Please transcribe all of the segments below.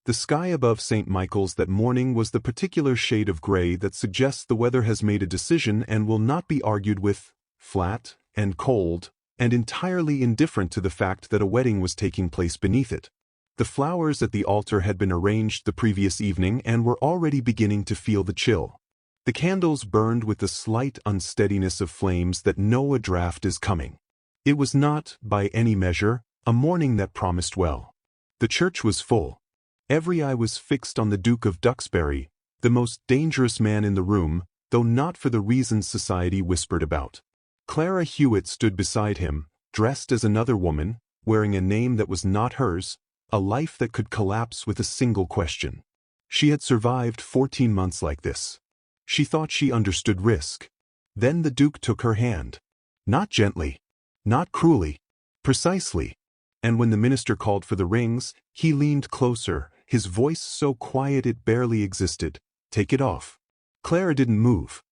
The sky above St. Michael's that morning was the particular shade of gray that suggests the weather has made a decision and will not be argued with, flat and cold, and entirely indifferent to the fact that a wedding was taking place beneath it. The flowers at the altar had been arranged the previous evening and were already beginning to feel the chill. The candles burned with the slight unsteadiness of flames that know a draft is coming. It was not, by any measure, a morning that promised well. The church was full. Every eye was fixed on the Duke of Duxbury, the most dangerous man in the room, though not for the reasons society whispered about. Clara Hewitt stood beside him, dressed as another woman, wearing a name that was not hers, a life that could collapse with a single question. She had survived 14 months like this. She thought she understood risk. Then the Duke took her hand. Not gently, not cruelly, precisely. And when the minister called for the rings, he leaned closer, his voice so quiet it barely existed. Take it off. Clara didn't move.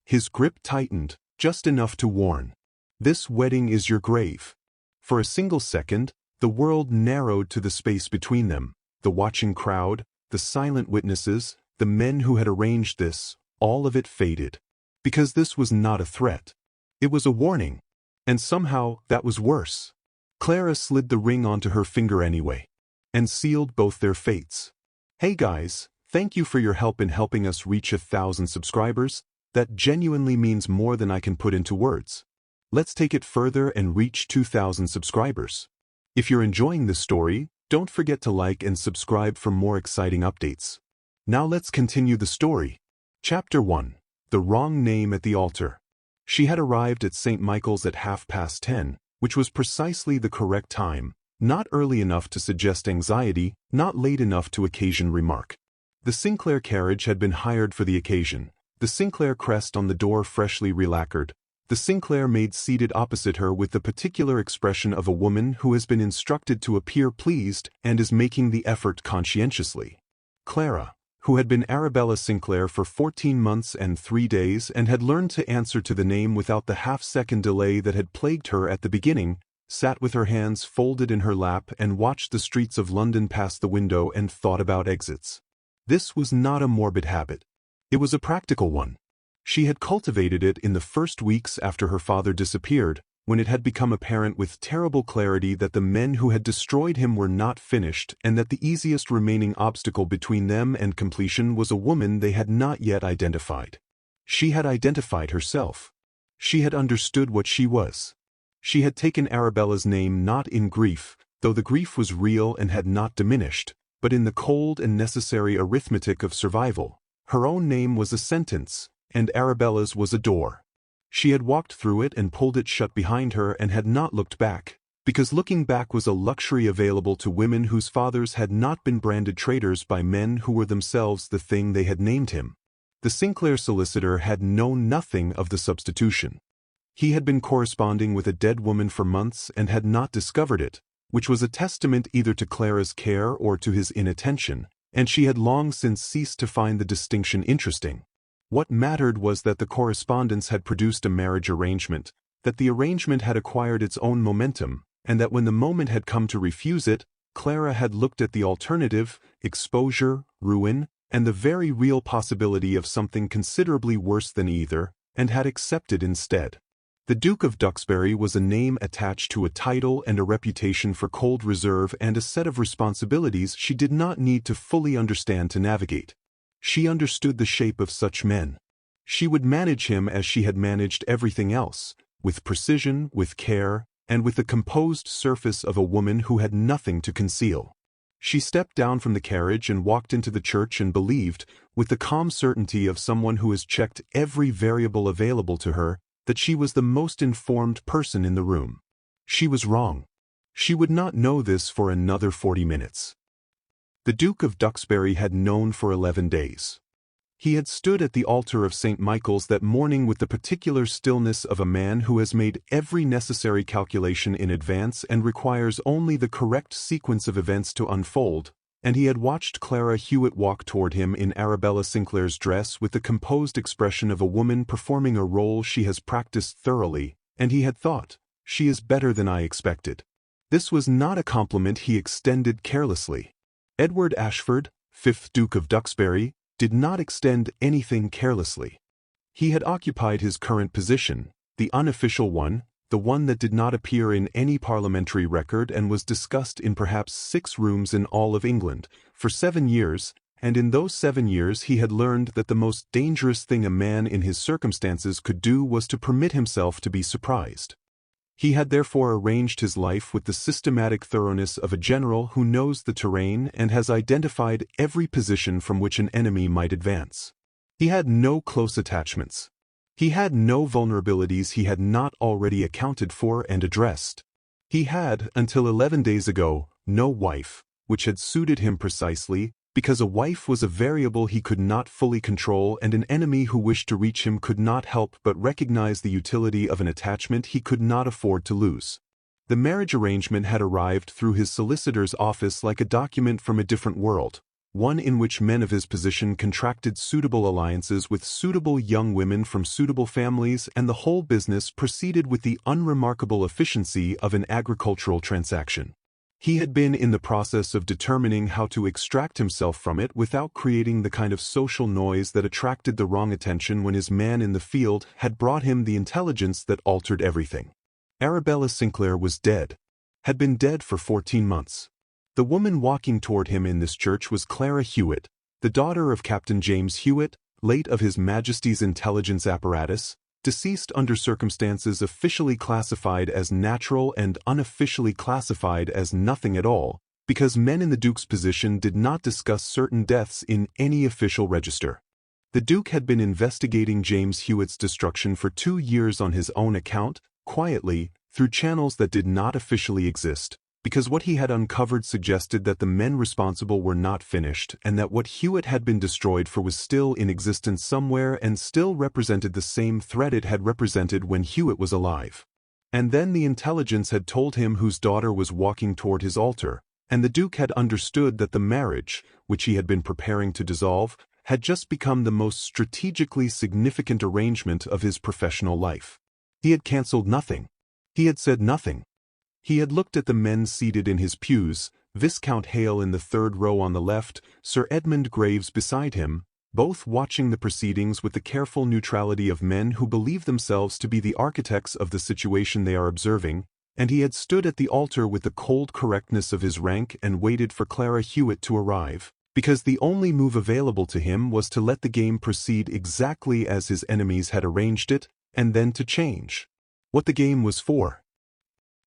His grip tightened, just enough to warn. This wedding is your grave. For a single second, the world narrowed to the space between them, the watching crowd, the silent witnesses, the men who had arranged this, all of it faded. Because this was not a threat. It was a warning. And somehow, that was worse. Clara slid the ring onto her finger anyway, and sealed both their fates. Hey guys, thank you for your help in helping us reach 1,000 subscribers. That genuinely means more than I can put into words. Let's take it further and reach 2,000 subscribers. If you're enjoying this story, don't forget to like and subscribe for more exciting updates. Now let's continue the story. Chapter 1. The Wrong Name at the Altar. She had arrived at St. Michael's at 10:30, which was precisely the correct time, not early enough to suggest anxiety, not late enough to occasion remark. The Sinclair carriage had been hired for the occasion, the Sinclair crest on the door freshly relacquered, the Sinclair maid seated opposite her with the particular expression of a woman who has been instructed to appear pleased and is making the effort conscientiously. Clara, who had been Arabella Sinclair for 14 months and 3 days and had learned to answer to the name without the half-second delay that had plagued her at the beginning, sat with her hands folded in her lap and watched the streets of London past the window and thought about exits. This was not a morbid habit. It was a practical one. She had cultivated it in the first weeks after her father disappeared, when it had become apparent with terrible clarity that the men who had destroyed him were not finished and that the easiest remaining obstacle between them and completion was a woman they had not yet identified. She had identified herself. She had understood what she was. She had taken Arabella's name not in grief, though the grief was real and had not diminished, but in the cold and necessary arithmetic of survival. Her own name was a sentence, and Arabella's was a door. She had walked through it and pulled it shut behind her and had not looked back, because looking back was a luxury available to women whose fathers had not been branded traitors by men who were themselves the thing they had named him. The Sinclair solicitor had known nothing of the substitution. He had been corresponding with a dead woman for months and had not discovered it, which was a testament either to Clara's care or to his inattention, and she had long since ceased to find the distinction interesting. What mattered was that the correspondence had produced a marriage arrangement, that the arrangement had acquired its own momentum, and that when the moment had come to refuse it, Clara had looked at the alternative, exposure, ruin, and the very real possibility of something considerably worse than either, and had accepted instead. The Duke of Duxbury was a name attached to a title and a reputation for cold reserve and a set of responsibilities she did not need to fully understand to navigate. She understood the shape of such men. She would manage him as she had managed everything else, with precision, with care, and with the composed surface of a woman who had nothing to conceal. She stepped down from the carriage and walked into the church and believed, with the calm certainty of someone who has checked every variable available to her, that she was the most informed person in the room. She was wrong. She would not know this for another 40 minutes. The Duke of Duxbury had known for 11 days. He had stood at the altar of St. Michael's that morning with the particular stillness of a man who has made every necessary calculation in advance and requires only the correct sequence of events to unfold, and he had watched Clara Hewitt walk toward him in Arabella Sinclair's dress with the composed expression of a woman performing a role she has practiced thoroughly, and he had thought, "She is better than I expected." This was not a compliment he extended carelessly. Edward Ashford, 5th Duke of Duxbury, did not extend anything carelessly. He had occupied his current position, the unofficial one, the one that did not appear in any parliamentary record and was discussed in perhaps 6 rooms in all of England, for 7 years, and in those 7 years he had learned that the most dangerous thing a man in his circumstances could do was to permit himself to be surprised. He had therefore arranged his life with the systematic thoroughness of a general who knows the terrain and has identified every position from which an enemy might advance. He had no close attachments. He had no vulnerabilities he had not already accounted for and addressed. He had, until 11 days ago, no wife, which had suited him precisely, because a wife was a variable he could not fully control and an enemy who wished to reach him could not help but recognize the utility of an attachment he could not afford to lose. The marriage arrangement had arrived through his solicitor's office like a document from a different world, one in which men of his position contracted suitable alliances with suitable young women from suitable families, and the whole business proceeded with the unremarkable efficiency of an agricultural transaction. He had been in the process of determining how to extract himself from it without creating the kind of social noise that attracted the wrong attention when his man in the field had brought him the intelligence that altered everything. Arabella Sinclair was dead, had been dead for 14 months. The woman walking toward him in this church was Clara Hewitt, the daughter of Captain James Hewitt, late of His Majesty's intelligence apparatus, deceased under circumstances officially classified as natural and unofficially classified as nothing at all, because men in the Duke's position did not discuss certain deaths in any official register. The Duke had been investigating James Hewitt's destruction for 2 years on his own account, quietly, through channels that did not officially exist, because what he had uncovered suggested that the men responsible were not finished and that what Hewitt had been destroyed for was still in existence somewhere and still represented the same threat it had represented when Hewitt was alive. And then the intelligence had told him whose daughter was walking toward his altar, and the Duke had understood that the marriage, which he had been preparing to dissolve, had just become the most strategically significant arrangement of his professional life. He had cancelled nothing. He had said nothing. He had looked at the men seated in his pews, Viscount Hale in the 3rd row on the left, Sir Edmund Graves beside him, both watching the proceedings with the careful neutrality of men who believe themselves to be the architects of the situation they are observing, and he had stood at the altar with the cold correctness of his rank and waited for Clara Hewitt to arrive, because the only move available to him was to let the game proceed exactly as his enemies had arranged it, and then to change what the game was for.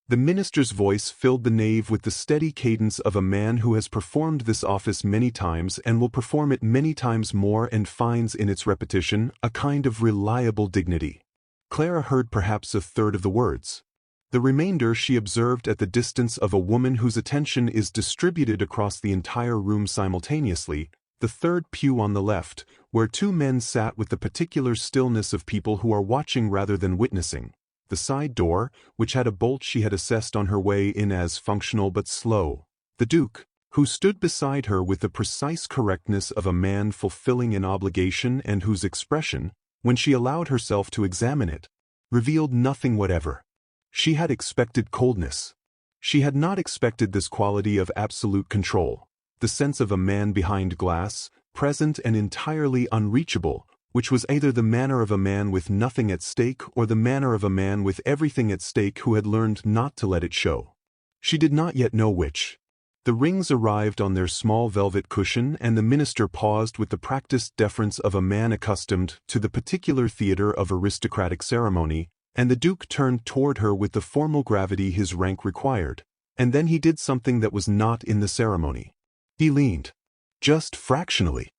The minister's voice filled the nave with the steady cadence of a man who has performed this office many times and will perform it many times more and finds in its repetition a kind of reliable dignity. Clara heard perhaps a third of the words. The remainder she observed at the distance of a woman whose attention is distributed across the entire room simultaneously, the 3rd pew on the left, where 2 men sat with the particular stillness of people who are watching rather than witnessing. The side door, which had a bolt she had assessed on her way in as functional but slow. The Duke, who stood beside her with the precise correctness of a man fulfilling an obligation and whose expression, when she allowed herself to examine it, revealed nothing whatever. She had expected coldness. She had not expected this quality of absolute control, the sense of a man behind glass, present and entirely unreachable, which was either the manner of a man with nothing at stake or the manner of a man with everything at stake who had learned not to let it show. She did not yet know which. The rings arrived on their small velvet cushion and the minister paused with the practiced deference of a man accustomed to the particular theater of aristocratic ceremony, and the Duke turned toward her with the formal gravity his rank required, and then he did something that was not in the ceremony. He leaned. Just fractionally.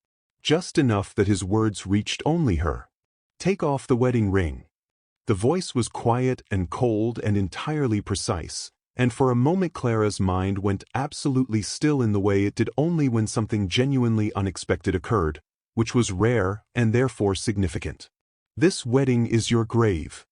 Just enough that his words reached only her. "Take off the wedding ring." The voice was quiet and cold and entirely precise, and for a moment Clara's mind went absolutely still in the way it did only when something genuinely unexpected occurred, which was rare and therefore significant. "This wedding is your grave."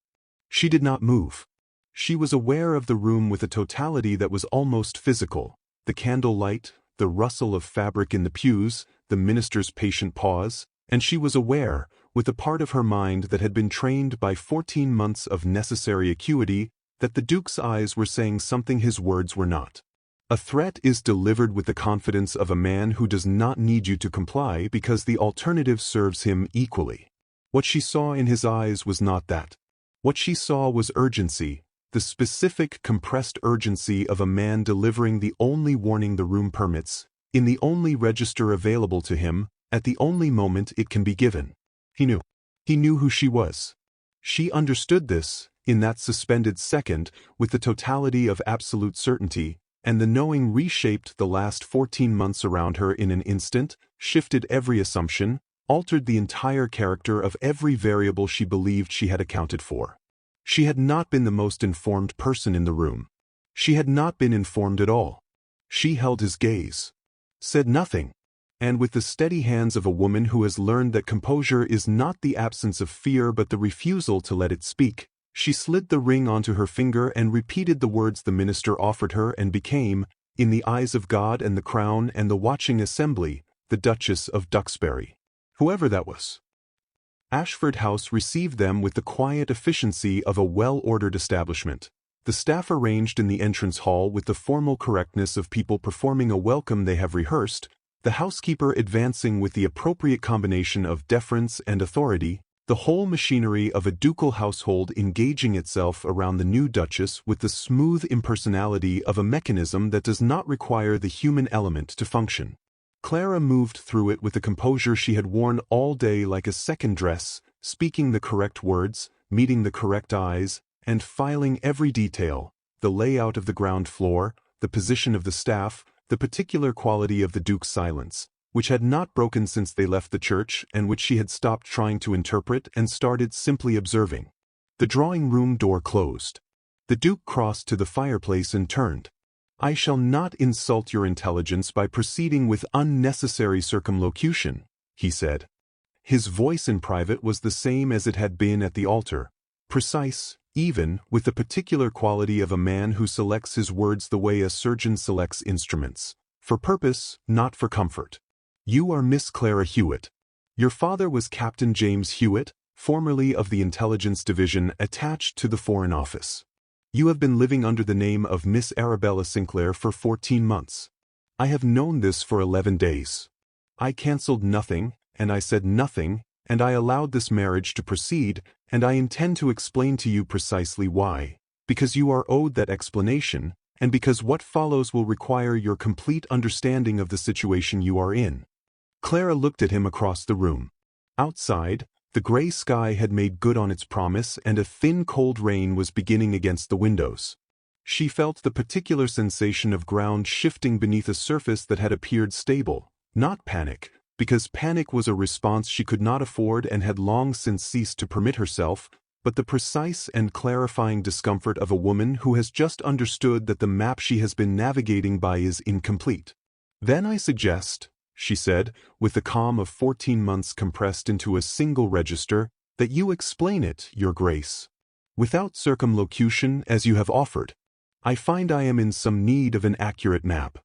She did not move. She was aware of the room with a totality that was almost physical, the candle light, the rustle of fabric in the pews, the minister's patient pause, and she was aware, with a part of her mind that had been trained by 14 months of necessary acuity, that the Duke's eyes were saying something his words were not. A threat is delivered with the confidence of a man who does not need you to comply because the alternative serves him equally. What she saw in his eyes was not that. What she saw was urgency, the specific compressed urgency of a man delivering the only warning the room permits, in the only register available to him, at the only moment it can be given. He knew. He knew who she was. She understood this, in that suspended second, with the totality of absolute certainty, and the knowing reshaped the last 14 months around her in an instant, shifted every assumption, altered the entire character of every variable she believed she had accounted for. She had not been the most informed person in the room. She had not been informed at all. She held his gaze, said nothing, and with the steady hands of a woman who has learned that composure is not the absence of fear but the refusal to let it speak, she slid the ring onto her finger and repeated the words the minister offered her and became, in the eyes of God and the crown and the watching assembly, the Duchess of Duxbury. Whoever that was. Ashford House received them with the quiet efficiency of a well-ordered establishment. The staff arranged in the entrance hall with the formal correctness of people performing a welcome they have rehearsed, the housekeeper advancing with the appropriate combination of deference and authority, the whole machinery of a ducal household engaging itself around the new Duchess with the smooth impersonality of a mechanism that does not require the human element to function. Clara moved through it with the composure she had worn all day, like a second dress, speaking the correct words, meeting the correct eyes, and filing every detail, the layout of the ground floor, the position of the staff, the particular quality of the Duke's silence, which had not broken since they left the church and which she had stopped trying to interpret and started simply observing. The drawing-room door closed. The Duke crossed to the fireplace and turned. "I shall not insult your intelligence by proceeding with unnecessary circumlocution," he said. His voice in private was the same as it had been at the altar, precise, even, with the particular quality of a man who selects his words the way a surgeon selects instruments, for purpose, not for comfort. "You are Miss Clara Hewitt. Your father was Captain James Hewitt, formerly of the Intelligence Division attached to the Foreign Office. You have been living under the name of Miss Arabella Sinclair for 14 months. I have known this for 11 days. I cancelled nothing, and I said nothing, and I allowed this marriage to proceed, and I intend to explain to you precisely why, because you are owed that explanation, and because what follows will require your complete understanding of the situation you are in." Clara looked at him across the room. Outside, the gray sky had made good on its promise and a thin cold rain was beginning against the windows. She felt the particular sensation of ground shifting beneath a surface that had appeared stable, not panic, because panic was a response she could not afford and had long since ceased to permit herself, but the precise and clarifying discomfort of a woman who has just understood that the map she has been navigating by is incomplete. "Then I suggest," she said, with the calm of 14 months compressed into a single register, "that you explain it, Your Grace. Without circumlocution, as you have offered. I find I am in some need of an accurate map."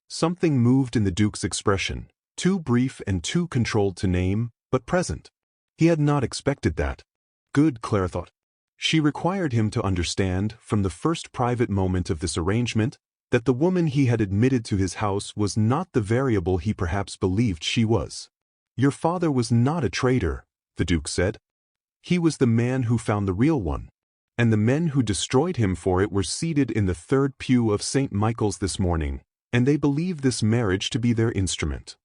Something moved in the Duke's expression, too brief and too controlled to name, but present. He had not expected that. Good, Clara thought. She required him to understand, from the first private moment of this arrangement, that the woman he had admitted to his house was not the variable he perhaps believed she was. "Your father was not a traitor," the Duke said. "He was the man who found the real one, and the men who destroyed him for it were seated in the third pew of St. Michael's this morning, and they believe this marriage to be their instrument."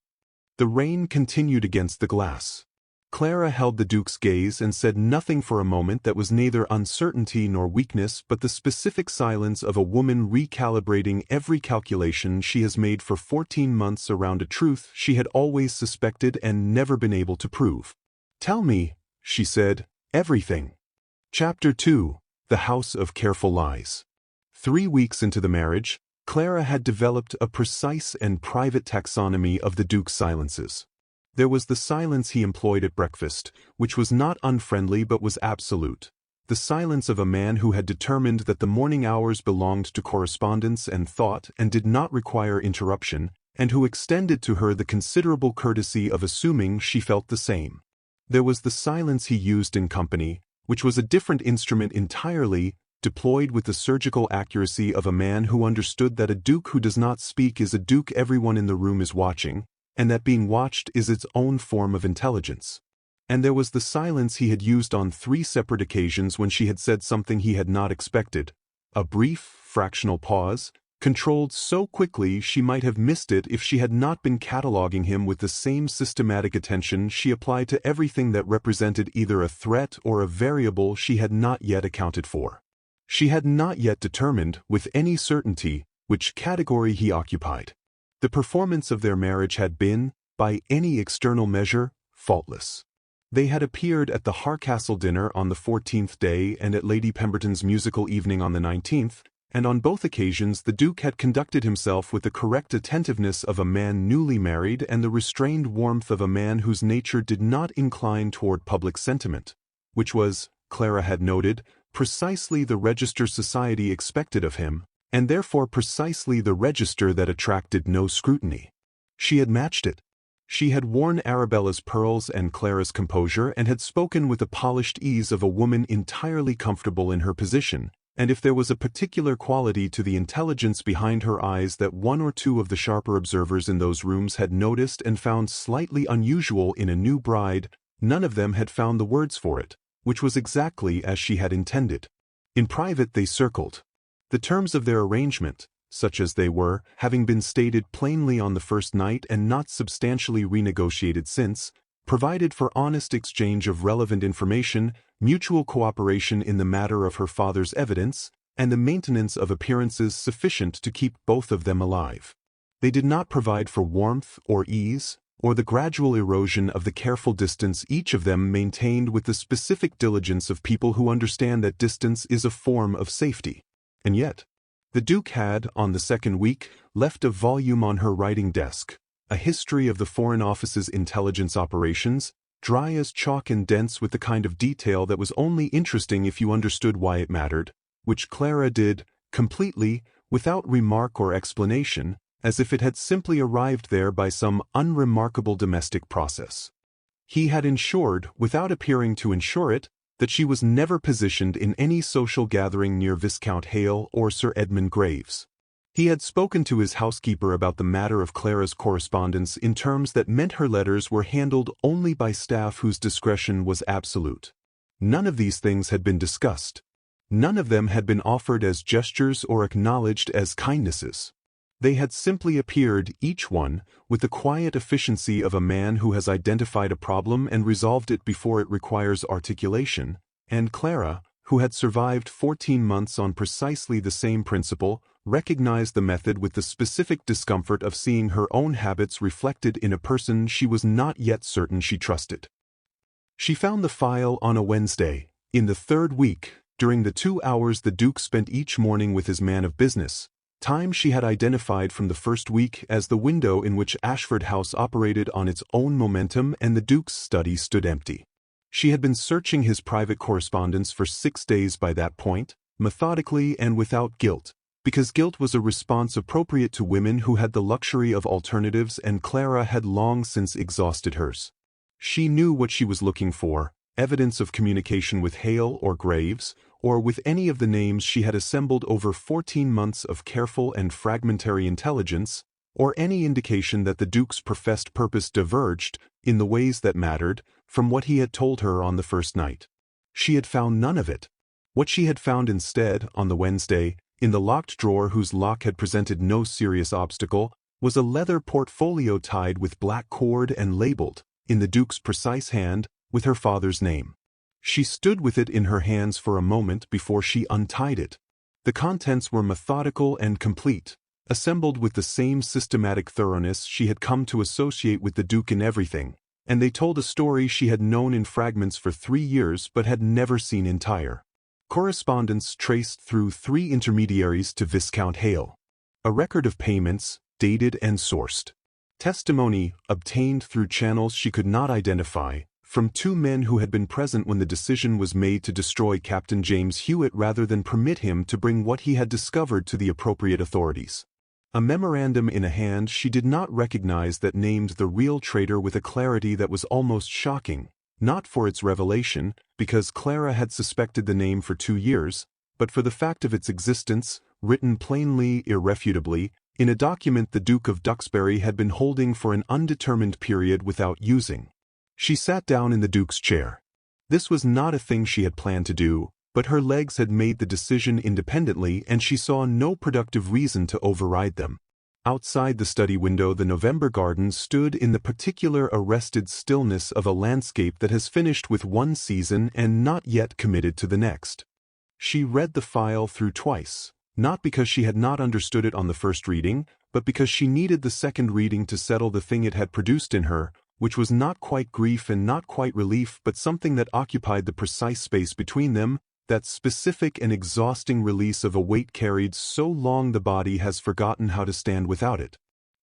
The rain continued against the glass. Clara held the Duke's gaze and said nothing for a moment that was neither uncertainty nor weakness but the specific silence of a woman recalibrating every calculation she has made for 14 months around a truth she had always suspected and never been able to prove. "Tell me," she said, "everything." Chapter 2: The House of Careful Lies. 3 weeks into the marriage, Clara had developed a precise and private taxonomy of the Duke's silences. There was the silence he employed at breakfast, which was not unfriendly but was absolute. The silence of a man who had determined that the morning hours belonged to correspondence and thought and did not require interruption, and who extended to her the considerable courtesy of assuming she felt the same. There was the silence he used in company, which was a different instrument entirely, deployed with the surgical accuracy of a man who understood that a duke who does not speak is a duke everyone in the room is watching, and that being watched is its own form of intelligence. And there was the silence he had used on 3 separate occasions when she had said something he had not expected, a brief, fractional pause, controlled so quickly she might have missed it if she had not been cataloging him with the same systematic attention she applied to everything that represented either a threat or a variable she had not yet accounted for. She had not yet determined, with any certainty, which category he occupied. The performance of their marriage had been, by any external measure, faultless. They had appeared at the Harcastle dinner on the 14th day and at Lady Pemberton's musical evening on the 19th, and on both occasions the Duke had conducted himself with the correct attentiveness of a man newly married and the restrained warmth of a man whose nature did not incline toward public sentiment, which was, Clara had noted, precisely the register society expected of him, and therefore precisely the register that attracted no scrutiny. She had matched it. She had worn Arabella's pearls and Clara's composure and had spoken with the polished ease of a woman entirely comfortable in her position, and if there was a particular quality to the intelligence behind her eyes that 1 or 2 of the sharper observers in those rooms had noticed and found slightly unusual in a new bride, none of them had found the words for it, which was exactly as she had intended. In private they circled. The terms of their arrangement, such as they were, having been stated plainly on the first night and not substantially renegotiated since, provided for honest exchange of relevant information, mutual cooperation in the matter of her father's evidence, and the maintenance of appearances sufficient to keep both of them alive. They did not provide for warmth or ease, or the gradual erosion of the careful distance each of them maintained with the specific diligence of people who understand that distance is a form of safety. And yet, the Duke had, on the 2nd week, left a volume on her writing desk, a history of the Foreign Office's intelligence operations, dry as chalk and dense with the kind of detail that was only interesting if you understood why it mattered, which Clara did, completely, without remark or explanation, as if it had simply arrived there by some unremarkable domestic process. He had ensured, without appearing to ensure it, that she was never positioned in any social gathering near Viscount Hale or Sir Edmund Graves. He had spoken to his housekeeper about the matter of Clara's correspondence in terms that meant her letters were handled only by staff whose discretion was absolute. None of these things had been discussed. None of them had been offered as gestures or acknowledged as kindnesses. They had simply appeared, each one, with the quiet efficiency of a man who has identified a problem and resolved it before it requires articulation, and Clara, who had survived 14 months on precisely the same principle, recognized the method with the specific discomfort of seeing her own habits reflected in a person she was not yet certain she trusted. She found the file on a Wednesday, in the 3rd week, during the 2 hours the Duke spent each morning with his man of business, time she had identified from the 1st week as the window in which Ashford House operated on its own momentum and the Duke's study stood empty. She had been searching his private correspondence for 6 days by that point, methodically and without guilt, because guilt was a response appropriate to women who had the luxury of alternatives, and Clara had long since exhausted hers. She knew what she was looking for, evidence of communication with Hale or Graves, or with any of the names she had assembled over 14 months of careful and fragmentary intelligence, or any indication that the Duke's professed purpose diverged, in the ways that mattered, from what he had told her on the first night. She had found none of it. What she had found instead, on the Wednesday, in the locked drawer whose lock had presented no serious obstacle, was a leather portfolio tied with black cord and labeled, in the Duke's precise hand, with her father's name. She stood with it in her hands for a moment before she untied it. The contents were methodical and complete, assembled with the same systematic thoroughness she had come to associate with the Duke in everything, and they told a story she had known in fragments for 3 years but had never seen entire. Correspondence traced through 3 intermediaries to Viscount Hale. A record of payments, dated and sourced. Testimony, obtained through channels she could not identify, from 2 men who had been present when the decision was made to destroy Captain James Hewitt rather than permit him to bring what he had discovered to the appropriate authorities. A memorandum in a hand she did not recognize that named the real traitor with a clarity that was almost shocking, not for its revelation, because Clara had suspected the name for 2 years, but for the fact of its existence, written plainly, irrefutably, in a document the Duke of Duxbury had been holding for an undetermined period without using. She sat down in the Duke's chair. This was not a thing she had planned to do, but her legs had made the decision independently and she saw no productive reason to override them. Outside the study window the November garden stood in the particular arrested stillness of a landscape that has finished with one season and not yet committed to the next. She read the file through twice, not because she had not understood it on the first reading, but because she needed the second reading to settle the thing it had produced in her, which was not quite grief and not quite relief but something that occupied the precise space between them, that specific and exhausting release of a weight carried so long the body has forgotten how to stand without it.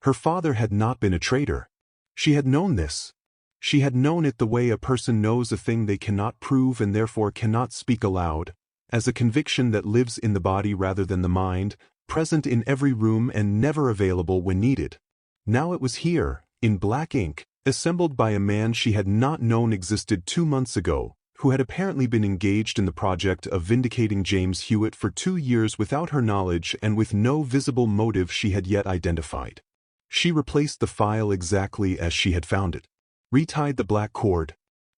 Her father had not been a traitor. She had known this. She had known it the way a person knows a thing they cannot prove and therefore cannot speak aloud, as a conviction that lives in the body rather than the mind, present in every room and never available when needed. Now it was here, in black ink, assembled by a man she had not known existed 2 months ago, who had apparently been engaged in the project of vindicating James Hewitt for 2 years without her knowledge and with no visible motive she had yet identified. She replaced the file exactly as she had found it, retied the black cord,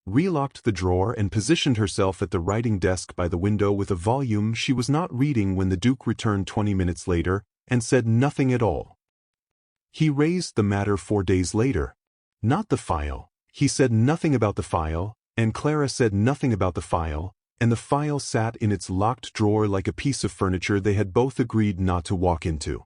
relocked the drawer and positioned herself at the writing desk by the window with a volume she was not reading when the Duke returned 20 minutes later and said nothing at all. He raised the matter 4 days later. Not the file. He said nothing about the file, and Clara said nothing about the file, and the file sat in its locked drawer like a piece of furniture they had both agreed not to walk into.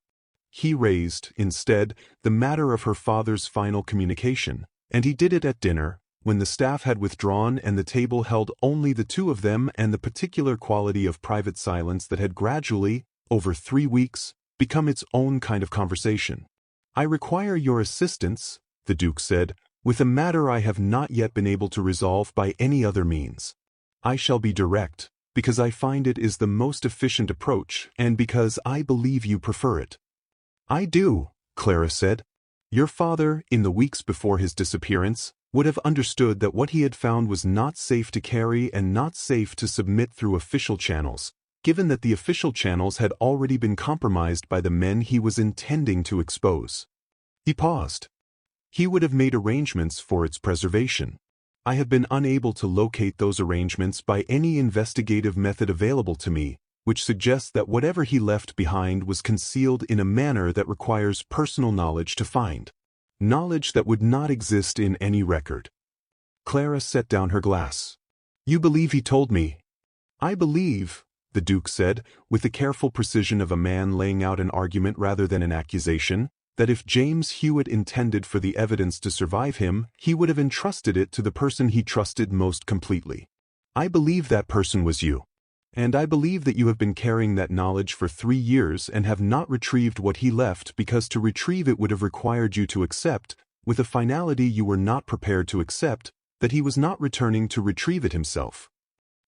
He raised, instead, the matter of her father's final communication, and he did it at dinner, when the staff had withdrawn and the table held only the two of them and the particular quality of private silence that had gradually, over 3 weeks, become its own kind of conversation. "I require your assistance," the Duke said, "with a matter I have not yet been able to resolve by any other means. I shall be direct, because I find it is the most efficient approach and because I believe you prefer it." "I do," Clara said. "Your father, in the weeks before his disappearance, would have understood that what he had found was not safe to carry and not safe to submit through official channels, given that the official channels had already been compromised by the men he was intending to expose." He paused. "He would have made arrangements for its preservation. I have been unable to locate those arrangements by any investigative method available to me, which suggests that whatever he left behind was concealed in a manner that requires personal knowledge to find. Knowledge that would not exist in any record." Clara set down her glass. "You believe he told me?" "I believe," the Duke said, with the careful precision of a man laying out an argument rather than an accusation, "that if James Hewitt intended for the evidence to survive him, he would have entrusted it to the person he trusted most completely. I believe that person was you. And I believe that you have been carrying that knowledge for 3 years and have not retrieved what he left because to retrieve it would have required you to accept, with a finality you were not prepared to accept, that he was not returning to retrieve it himself."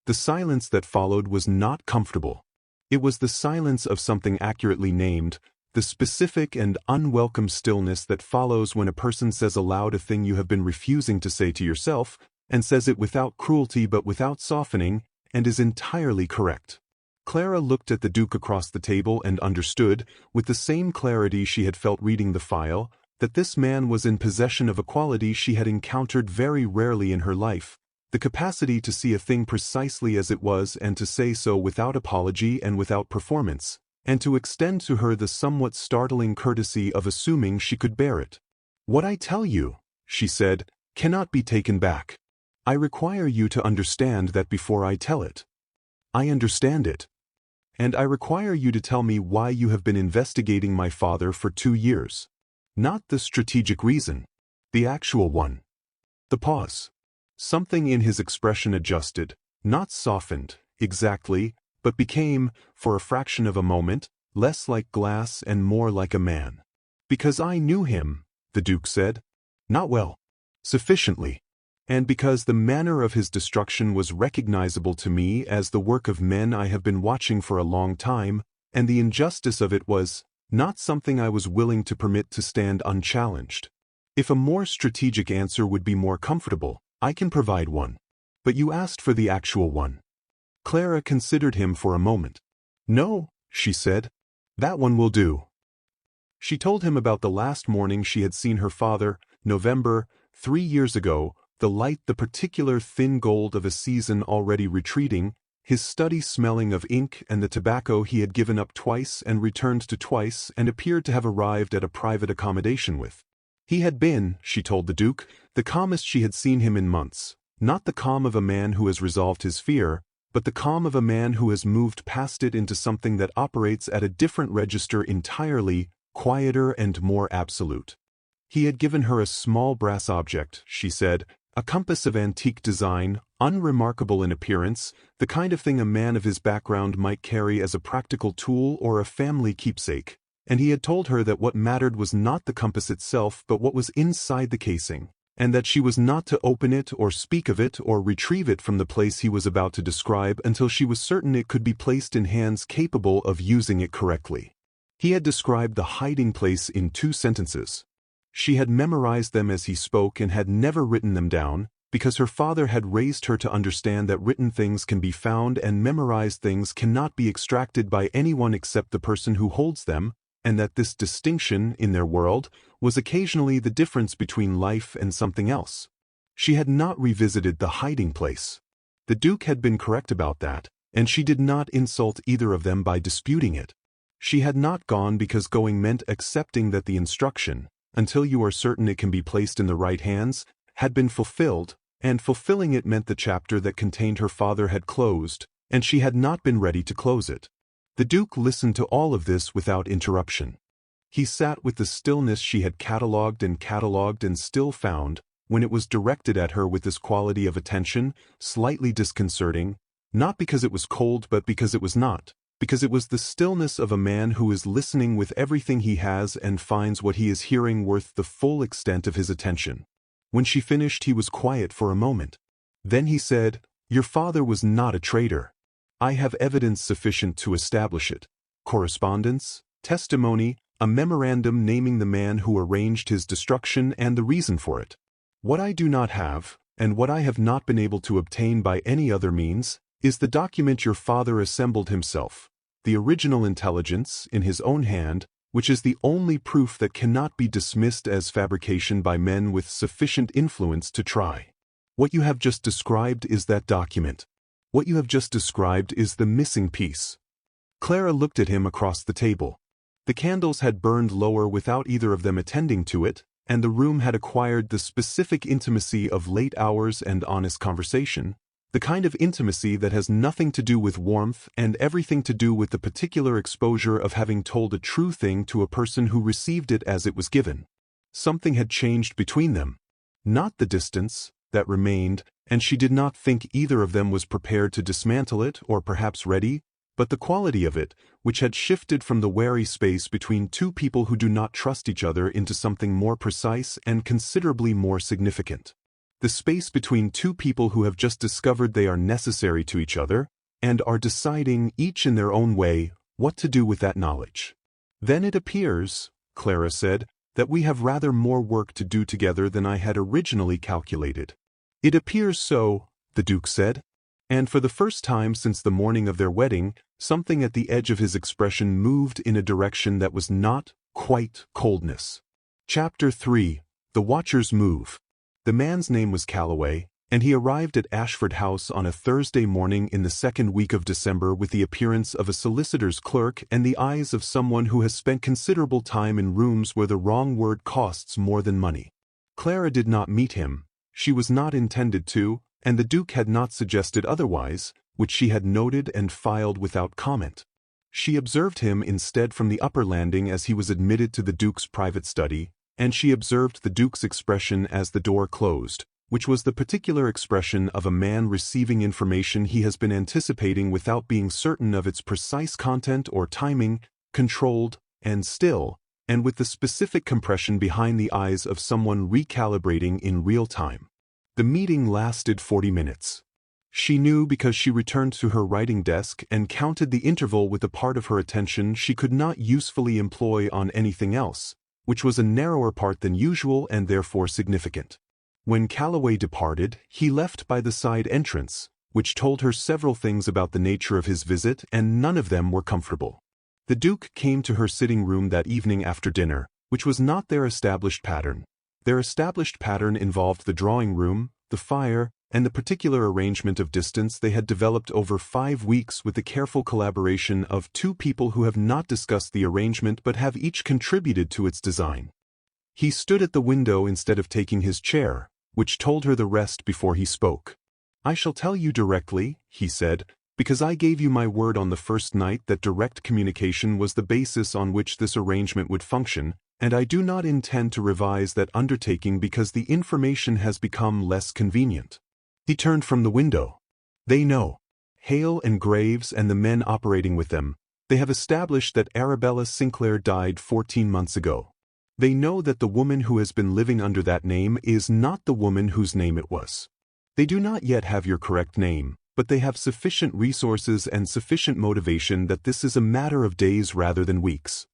The silence that followed was not comfortable. It was the silence of something accurately named, the specific and unwelcome stillness that follows when a person says aloud a thing you have been refusing to say to yourself, and says it without cruelty but without softening, and is entirely correct. Clara looked at the Duke across the table and understood, with the same clarity she had felt reading the file, that this man was in possession of a quality she had encountered very rarely in her life, the capacity to see a thing precisely as it was and to say so without apology and without performance, and to extend to her the somewhat startling courtesy of assuming she could bear it. "What I tell you," she said, "cannot be taken back. I require you to understand that before I tell it. I understand it. And I require you to tell me why you have been investigating my father for 2 years. Not the strategic reason, the actual one." The pause. Something in his expression adjusted, not softened, exactly, but became, for a fraction of a moment, less like glass and more like a man. "Because I knew him," the Duke said. "Not well. Sufficiently. And because the manner of his destruction was recognizable to me as the work of men I have been watching for a long time, and the injustice of it was not something I was willing to permit to stand unchallenged. If a more strategic answer would be more comfortable, I can provide one. But you asked for the actual one." Clara considered him for a moment. "No," she said. "That one will do." She told him about the last morning she had seen her father, November, 3 years ago, the light the particular thin gold of a season already retreating, his study smelling of ink and the tobacco he had given up twice and returned to twice and appeared to have arrived at a private accommodation with. He had been, she told the Duke, the calmest she had seen him in months, not the calm of a man who has resolved his fear, but the calm of a man who has moved past it into something that operates at a different register entirely, quieter and more absolute. He had given her a small brass object, she said, a compass of antique design, unremarkable in appearance, the kind of thing a man of his background might carry as a practical tool or a family keepsake, and he had told her that what mattered was not the compass itself but what was inside the casing, and that she was not to open it or speak of it or retrieve it from the place he was about to describe until she was certain it could be placed in hands capable of using it correctly. He had described the hiding place in 2 sentences. She had memorized them as he spoke and had never written them down, because her father had raised her to understand that written things can be found and memorized things cannot be extracted by anyone except the person who holds them, and that this distinction, in their world, was occasionally the difference between life and something else. She had not revisited the hiding place. The Duke had been correct about that, and she did not insult either of them by disputing it. She had not gone because going meant accepting that the instruction, until you are certain it can be placed in the right hands, had been fulfilled, and fulfilling it meant the chapter that contained her father had closed, and she had not been ready to close it. The Duke listened to all of this without interruption. He sat with the stillness she had catalogued and still found, when it was directed at her with this quality of attention, slightly disconcerting, not because it was cold but because it was not. Because it was the stillness of a man who is listening with everything he has and finds what he is hearing worth the full extent of his attention. When she finished, he was quiet for a moment. Then he said, "Your father was not a traitor. I have evidence sufficient to establish it. Correspondence, testimony, a memorandum naming the man who arranged his destruction and the reason for it. What I do not have, and what I have not been able to obtain by any other means, is the document your father assembled himself, the original intelligence, in his own hand, which is the only proof that cannot be dismissed as fabrication by men with sufficient influence to try. What you have just described is that document. What you have just described is the missing piece." Clara looked at him across the table. The candles had burned lower without either of them attending to it, and the room had acquired the specific intimacy of late hours and honest conversation, the kind of intimacy that has nothing to do with warmth and everything to do with the particular exposure of having told a true thing to a person who received it as it was given. Something had changed between them. Not the distance, that remained, and she did not think either of them was prepared to dismantle it or perhaps ready, but the quality of it, which had shifted from the wary space between 2 people who do not trust each other into something more precise and considerably more significant. The space between 2 people who have just discovered they are necessary to each other, and are deciding, each in their own way, what to do with that knowledge. "Then it appears," Clara said, "that we have rather more work to do together than I had originally calculated." "It appears so," the Duke said, and for the first time since the morning of their wedding, something at the edge of his expression moved in a direction that was not quite coldness. Chapter 3. The Watcher's Move. The man's name was Calloway, and he arrived at Ashford House on a Thursday morning in the 2nd week of December with the appearance of a solicitor's clerk and the eyes of someone who has spent considerable time in rooms where the wrong word costs more than money. Clara did not meet him. She was not intended to, and the Duke had not suggested otherwise, which she had noted and filed without comment. She observed him instead from the upper landing as he was admitted to the Duke's private study, and she observed the Duke's expression as the door closed, which was the particular expression of a man receiving information he has been anticipating without being certain of its precise content or timing, controlled, and still, and with the specific compression behind the eyes of someone recalibrating in real time. The meeting lasted 40 minutes. She knew because she returned to her writing desk and counted the interval with a part of her attention she could not usefully employ on anything else, which was a narrower part than usual and therefore significant. When Calloway departed, he left by the side entrance, which told her several things about the nature of his visit, and none of them were comfortable. The Duke came to her sitting room that evening after dinner, which was not their established pattern. Their established pattern involved the drawing room, the fire, and the particular arrangement of distance they had developed over 5 weeks with the careful collaboration of 2 people who have not discussed the arrangement but have each contributed to its design. He stood at the window instead of taking his chair, which told her the rest before he spoke. "I shall tell you directly," he said, "because I gave you my word on the first night that direct communication was the basis on which this arrangement would function, and I do not intend to revise that undertaking because the information has become less convenient." He turned from the window. "They know. Hale and Graves and the men operating with them. They have established that Arabella Sinclair died 14 months ago. They know that the woman who has been living under that name is not the woman whose name it was. They do not yet have your correct name, but they have sufficient resources and sufficient motivation that this is a matter of days rather than weeks."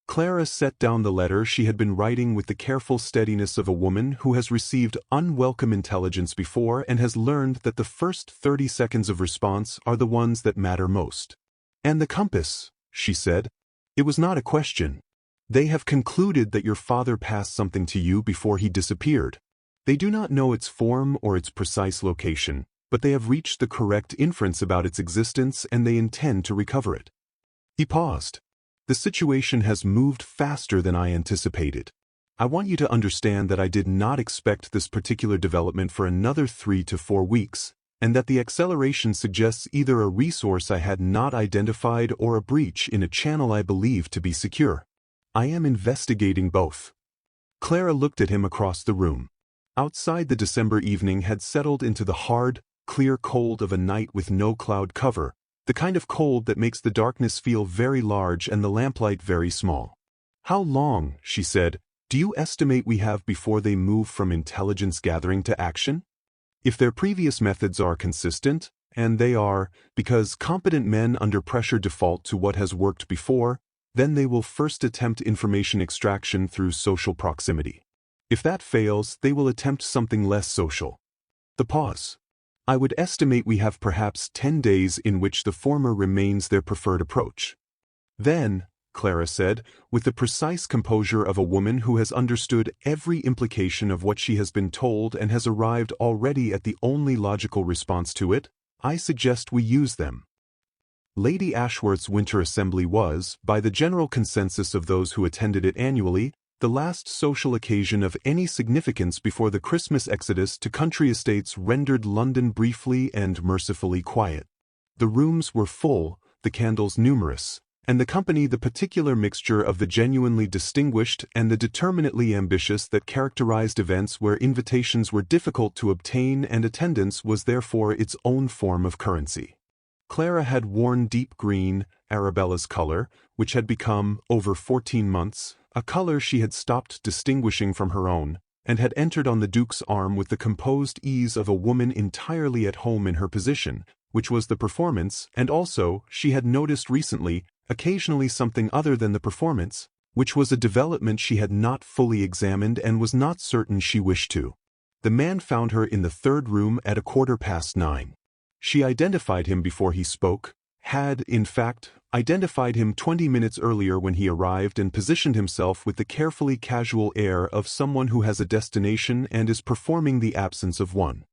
Clara set down the letter she had been writing with the careful steadiness of a woman who has received unwelcome intelligence before and has learned that the first 30 seconds of response are the ones that matter most. "And the compass," she said. "It was not a question. They have concluded that your father passed something to you before he disappeared. They do not know its form or its precise location, but they have reached the correct inference about its existence and they intend to recover it." He paused. "The situation has moved faster than I anticipated. I want you to understand that I did not expect this particular development for another 3 to 4 weeks, and that the acceleration suggests either a resource I had not identified or a breach in a channel I believe to be secure. I am investigating both." Clara looked at him across the room. Outside, the December evening had settled into the hard, clear cold of a night with no cloud cover, the kind of cold that makes the darkness feel very large and the lamplight very small. "How long," she said, "do you estimate we have before they move from intelligence gathering to action? If their previous methods are consistent, and they are, because competent men under pressure default to what has worked before, then they will first attempt information extraction through social proximity. If that fails, they will attempt something less social." The pause. "I would estimate we have perhaps 10 days in which the former remains their preferred approach." "Then," Clara said, with the precise composure of a woman who has understood every implication of what she has been told and has arrived already at the only logical response to it, "I suggest we use them." Lady Ashworth's winter assembly was, by the general consensus of those who attended it annually, the last social occasion of any significance before the Christmas exodus to country estates rendered London briefly and mercifully quiet. The rooms were full, the candles numerous, and the company the particular mixture of the genuinely distinguished and the determinately ambitious that characterized events where invitations were difficult to obtain, and attendance was therefore its own form of currency. Clara had worn deep green, Arabella's color, which had become, over 14 months, a color she had stopped distinguishing from her own, and had entered on the Duke's arm with the composed ease of a woman entirely at home in her position, which was the performance, and also, she had noticed recently, occasionally something other than the performance, which was a development she had not fully examined and was not certain she wished to. The man found her in the 3rd room at 9:15. She identified him before he spoke, had, in fact, identified him 20 minutes earlier when he arrived, and positioned himself with the carefully casual air of someone who has a destination and is performing the absence of one.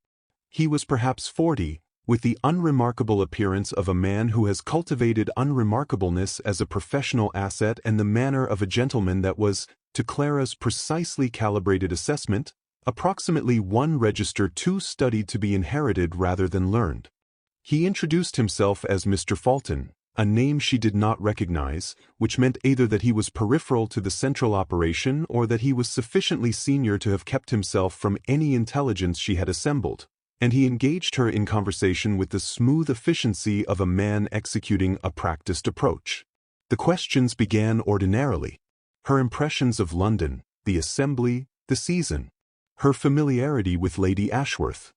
He was perhaps 40, with the unremarkable appearance of a man who has cultivated unremarkableness as a professional asset and the manner of a gentleman that was, to Clara's precisely calibrated assessment, approximately 1 register too studied to be inherited rather than learned. He introduced himself as Mr. Fulton, a name she did not recognize, which meant either that he was peripheral to the central operation or that he was sufficiently senior to have kept himself from any intelligence she had assembled, and he engaged her in conversation with the smooth efficiency of a man executing a practiced approach. The questions began ordinarily. Her impressions of London, the assembly, the season, her familiarity with Lady Ashworth,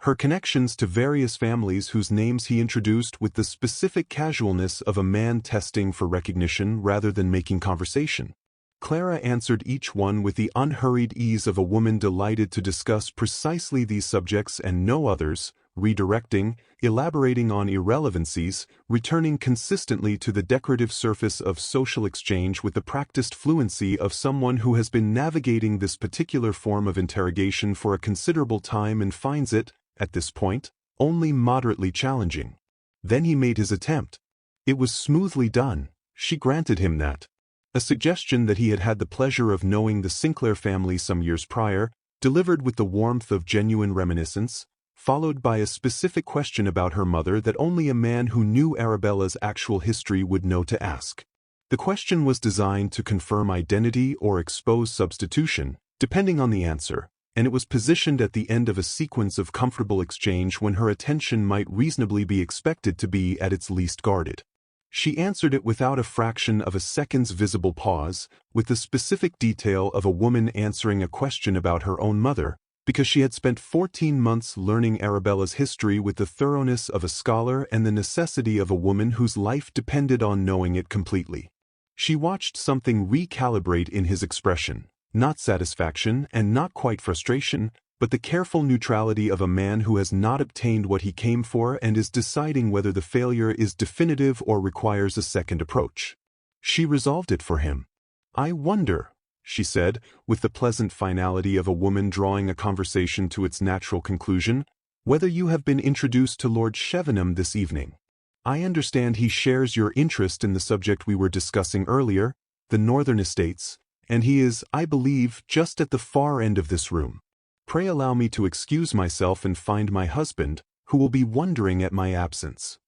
her connections to various families whose names he introduced with the specific casualness of a man testing for recognition rather than making conversation. Clara answered each one with the unhurried ease of a woman delighted to discuss precisely these subjects and no others, redirecting, elaborating on irrelevancies, returning consistently to the decorative surface of social exchange with the practiced fluency of someone who has been navigating this particular form of interrogation for a considerable time and finds it, at this point, only moderately challenging. Then he made his attempt. It was smoothly done. She granted him that. A suggestion that he had had the pleasure of knowing the Sinclair family some years prior, delivered with the warmth of genuine reminiscence, followed by a specific question about her mother that only a man who knew Arabella's actual history would know to ask. The question was designed to confirm identity or expose substitution, depending on the answer, and it was positioned at the end of a sequence of comfortable exchange when her attention might reasonably be expected to be at its least guarded. She answered it without a fraction of a second's visible pause, with the specific detail of a woman answering a question about her own mother, because she had spent 14 months learning Arabella's history with the thoroughness of a scholar and the necessity of a woman whose life depended on knowing it completely. She watched something recalibrate in his expression, not satisfaction and not quite frustration, but the careful neutrality of a man who has not obtained what he came for and is deciding whether the failure is definitive or requires a second approach. She resolved it for him. "I wonder," she said, with the pleasant finality of a woman drawing a conversation to its natural conclusion, "whether you have been introduced to Lord Chevenham this evening. I understand he shares your interest in the subject we were discussing earlier, the Northern Estates, and he is, I believe, just at the far end of this room. Pray allow me to excuse myself and find my husband, who will be wondering at my absence."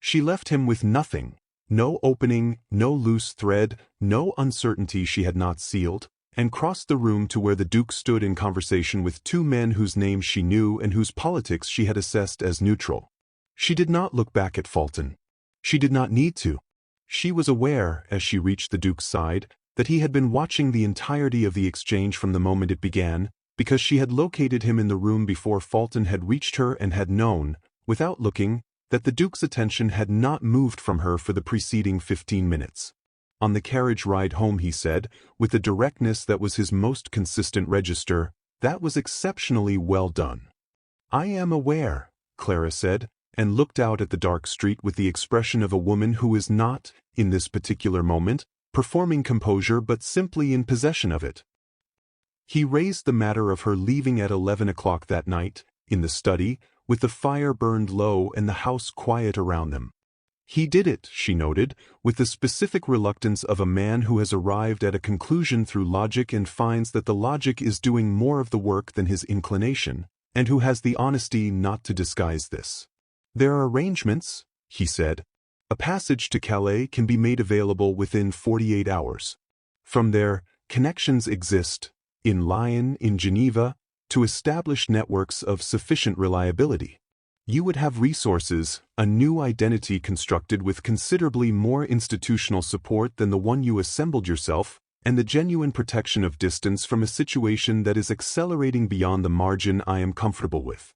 She left him with nothing, no opening, no loose thread, no uncertainty she had not sealed, and crossed the room to where the Duke stood in conversation with two men whose names she knew and whose politics she had assessed as neutral. She did not look back at Fulton. She did not need to. She was aware, as she reached the Duke's side, that he had been watching the entirety of the exchange from the moment it began, because she had located him in the room before Fulton had reached her and had known, without looking, that the Duke's attention had not moved from her for the preceding 15 minutes. On the carriage ride home he said, with the directness that was his most consistent register, "That was exceptionally well done." "I am aware," Clara said, and looked out at the dark street with the expression of a woman who is not, in this particular moment, performing composure but simply in possession of it. He raised the matter of her leaving at 11 o'clock that night, in the study, with the fire burned low and the house quiet around them. He did it, she noted, with the specific reluctance of a man who has arrived at a conclusion through logic and finds that the logic is doing more of the work than his inclination, and who has the honesty not to disguise this. "There are arrangements," he said. "A passage to Calais can be made available within 48 hours. From there, connections exist, in Lyon, in Geneva, to establish networks of sufficient reliability. You would have resources, a new identity constructed with considerably more institutional support than the one you assembled yourself, and the genuine protection of distance from a situation that is accelerating beyond the margin I am comfortable with."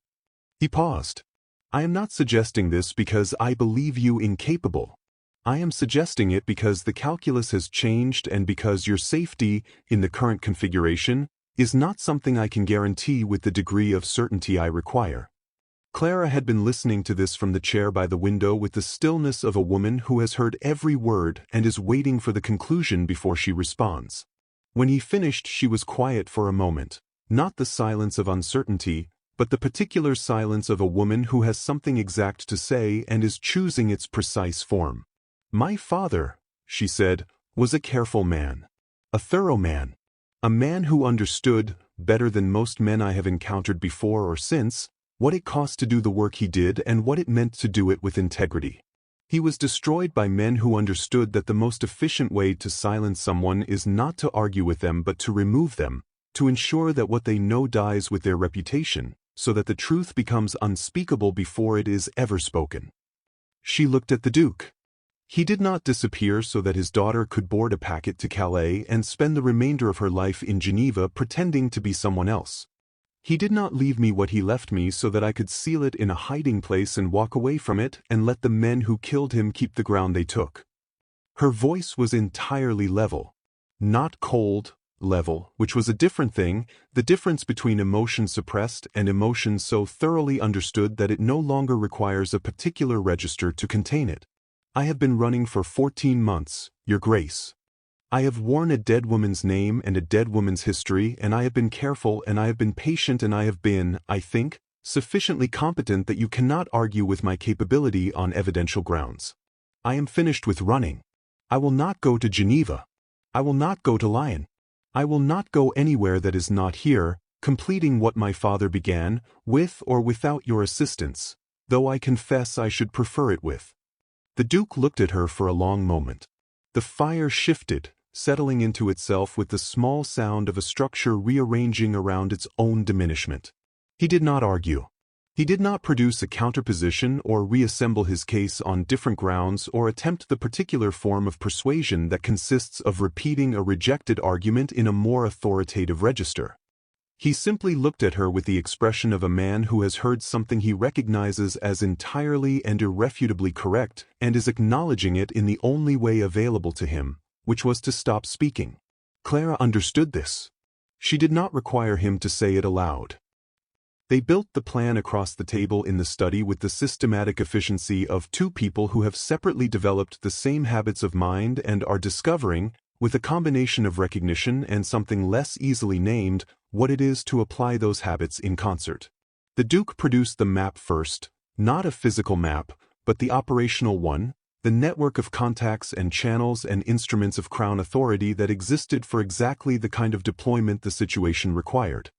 He paused. "I am not suggesting this because I believe you incapable. I am suggesting it because the calculus has changed and because your safety, in the current configuration, is not something I can guarantee with the degree of certainty I require." Clara had been listening to this from the chair by the window with the stillness of a woman who has heard every word and is waiting for the conclusion before she responds. When he finished, she was quiet for a moment, not the silence of uncertainty, but the particular silence of a woman who has something exact to say and is choosing its precise form. "My father," she said, "was a careful man. A thorough man. A man who understood, better than most men I have encountered before or since, what it cost to do the work he did and what it meant to do it with integrity. He was destroyed by men who understood that the most efficient way to silence someone is not to argue with them but to remove them, to ensure that what they know dies with their reputation, so that the truth becomes unspeakable before it is ever spoken." She looked at the Duke. He did not disappear so that his daughter could board a packet to Calais and spend the remainder of her life in Geneva pretending to be someone else. He did not leave me what he left me so that I could seal it in a hiding place and walk away from it and let the men who killed him keep the ground they took. Her voice was entirely level. Not cold, level, which was a different thing, the difference between emotion suppressed and emotion so thoroughly understood that it no longer requires a particular register to contain it. I have been running for 14 months, Your Grace. I have worn a dead woman's name and a dead woman's history, and I have been careful and I have been patient and I have been, I think, sufficiently competent that you cannot argue with my capability on evidential grounds. I am finished with running. I will not go to Geneva. I will not go to Lyon. I will not go anywhere that is not here, completing what my father began, with or without your assistance, though I confess I should prefer it with. The Duke looked at her for a long moment. The fire shifted, settling into itself with the small sound of a structure rearranging around its own diminishment. He did not argue. He did not produce a counterposition or reassemble his case on different grounds or attempt the particular form of persuasion that consists of repeating a rejected argument in a more authoritative register. He simply looked at her with the expression of a man who has heard something he recognizes as entirely and irrefutably correct and is acknowledging it in the only way available to him, which was to stop speaking. Clara understood this. She did not require him to say it aloud. They built the plan across the table in the study with the systematic efficiency of two people who have separately developed the same habits of mind and are discovering, with a combination of recognition and something less easily named, what it is to apply those habits in concert. The Duke produced the map first, not a physical map, but the operational one, the network of contacts and channels and instruments of Crown authority that existed for exactly the kind of deployment the situation required.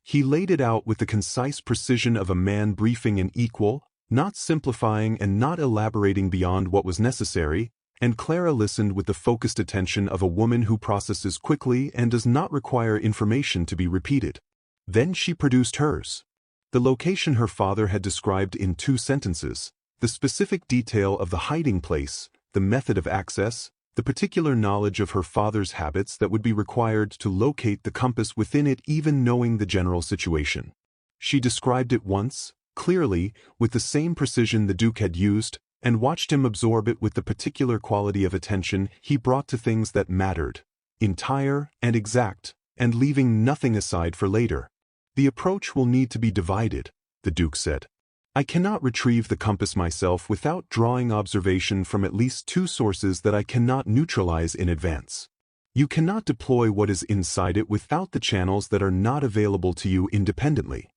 He laid it out with the concise precision of a man briefing an equal, not simplifying and not elaborating beyond what was necessary, and Clara listened with the focused attention of a woman who processes quickly and does not require information to be repeated. Then she produced hers. The location her father had described in 2 sentences, the specific detail of the hiding place, the method of access, the particular knowledge of her father's habits that would be required to locate the compass within it even knowing the general situation. She described it once, clearly, with the same precision the Duke had used, and watched him absorb it with the particular quality of attention he brought to things that mattered, entire and exact, and leaving nothing aside for later. The approach will need to be divided, the Duke said. I cannot retrieve the compass myself without drawing observation from at least 2 sources that I cannot neutralize in advance. You cannot deploy what is inside it without the channels that are not available to you independently.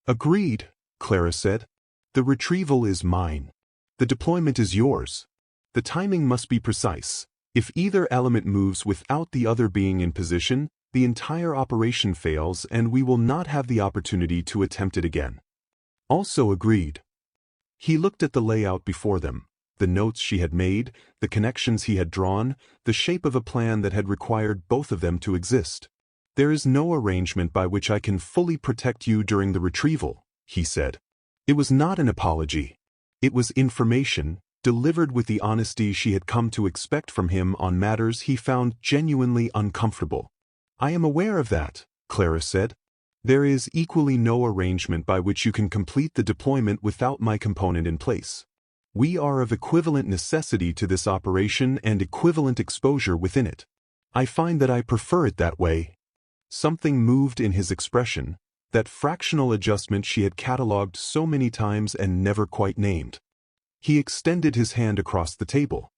Agreed, Clara said. The retrieval is mine. The deployment is yours. The timing must be precise. If either element moves without the other being in position, the entire operation fails and we will not have the opportunity to attempt it again. Also agreed. He looked at the layout before them, the notes she had made, the connections he had drawn, the shape of a plan that had required both of them to exist. There is no arrangement by which I can fully protect you during the retrieval, he said. It was not an apology. It was information, delivered with the honesty she had come to expect from him on matters he found genuinely uncomfortable. I am aware of that, Clara said. There is equally no arrangement by which you can complete the deployment without my component in place. We are of equivalent necessity to this operation and equivalent exposure within it. I find that I prefer it that way. Something moved in his expression, that fractional adjustment she had catalogued so many times and never quite named. He extended his hand across the table.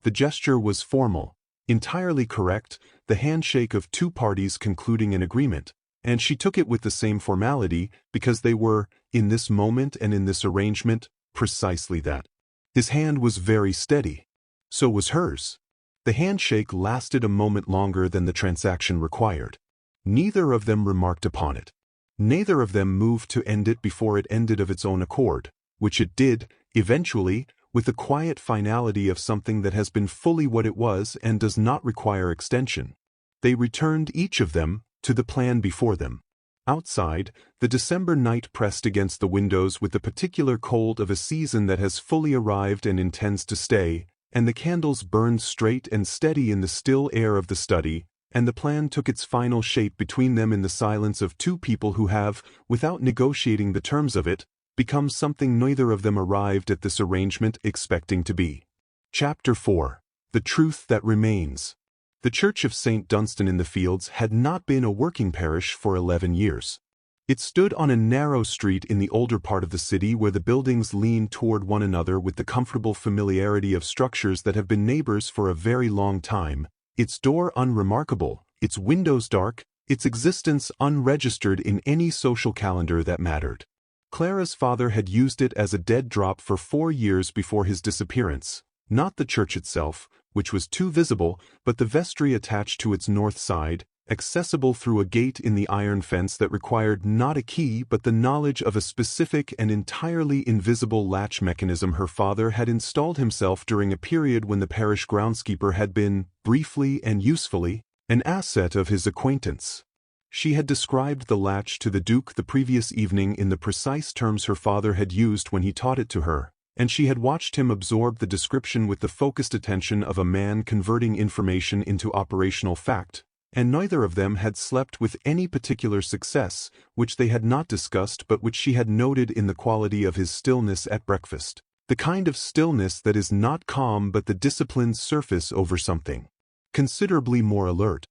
The gesture was formal, entirely correct, the handshake of 2 parties concluding an agreement. And she took it with the same formality because they were, in this moment and in this arrangement, precisely that. His hand was very steady. So was hers. The handshake lasted a moment longer than the transaction required. Neither of them remarked upon it. Neither of them moved to end it before it ended of its own accord, which it did, eventually, with the quiet finality of something that has been fully what it was and does not require extension. They returned each of them to the plan before them. Outside, the December night pressed against the windows with the particular cold of a season that has fully arrived and intends to stay, and the candles burned straight and steady in the still air of the study, and the plan took its final shape between them in the silence of 2 people who have, without negotiating the terms of it, become something neither of them arrived at this arrangement expecting to be. Chapter 4. The Truth That Remains. The church of St. Dunstan-in-the-Fields had not been a working parish for 11 years. It stood on a narrow street in the older part of the city where the buildings leaned toward one another with the comfortable familiarity of structures that have been neighbors for a very long time, its door unremarkable, its windows dark, its existence unregistered in any social calendar that mattered. Clara's father had used it as a dead drop for 4 years before his disappearance, not the church itself, which was too visible, but the vestry attached to its north side, accessible through a gate in the iron fence that required not a key but the knowledge of a specific and entirely invisible latch mechanism. Her father had installed himself during a period when the parish groundskeeper had been, briefly and usefully, an asset of his acquaintance. She had described the latch to the Duke the previous evening in the precise terms her father had used when he taught it to her, and she had watched him absorb the description with the focused attention of a man converting information into operational fact, and neither of them had slept with any particular success, which they had not discussed but which she had noted in the quality of his stillness at breakfast, the kind of stillness that is not calm but the disciplined surface over something considerably more alert.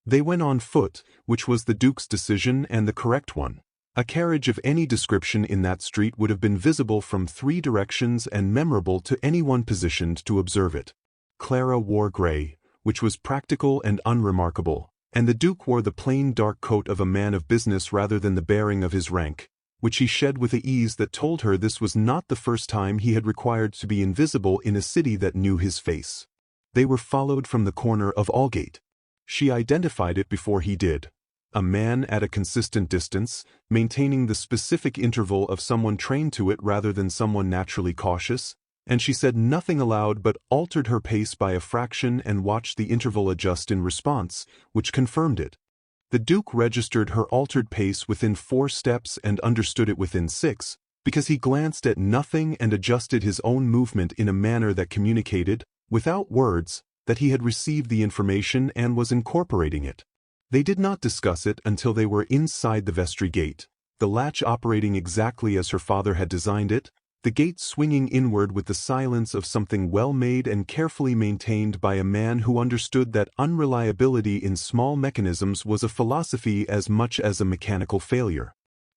They went on foot, which was the Duke's decision and the correct one. A carriage of any description in that street would have been visible from 3 directions and memorable to anyone positioned to observe it. Clara wore gray, which was practical and unremarkable, and the Duke wore the plain dark coat of a man of business rather than the bearing of his rank, which he shed with an ease that told her this was not the first time he had required to be invisible in a city that knew his face. They were followed from the corner of Aldgate. She identified it before he did. A man at a consistent distance, maintaining the specific interval of someone trained to it rather than someone naturally cautious, and she said nothing aloud but altered her pace by a fraction and watched the interval adjust in response, which confirmed it. The Duke registered her altered pace within 4 steps and understood it within 6, because he glanced at nothing and adjusted his own movement in a manner that communicated, without words, that he had received the information and was incorporating it. They did not discuss it until they were inside the vestry gate, the latch operating exactly as her father had designed it, the gate swinging inward with the silence of something well made and carefully maintained by a man who understood that unreliability in small mechanisms was a philosophy as much as a mechanical failure.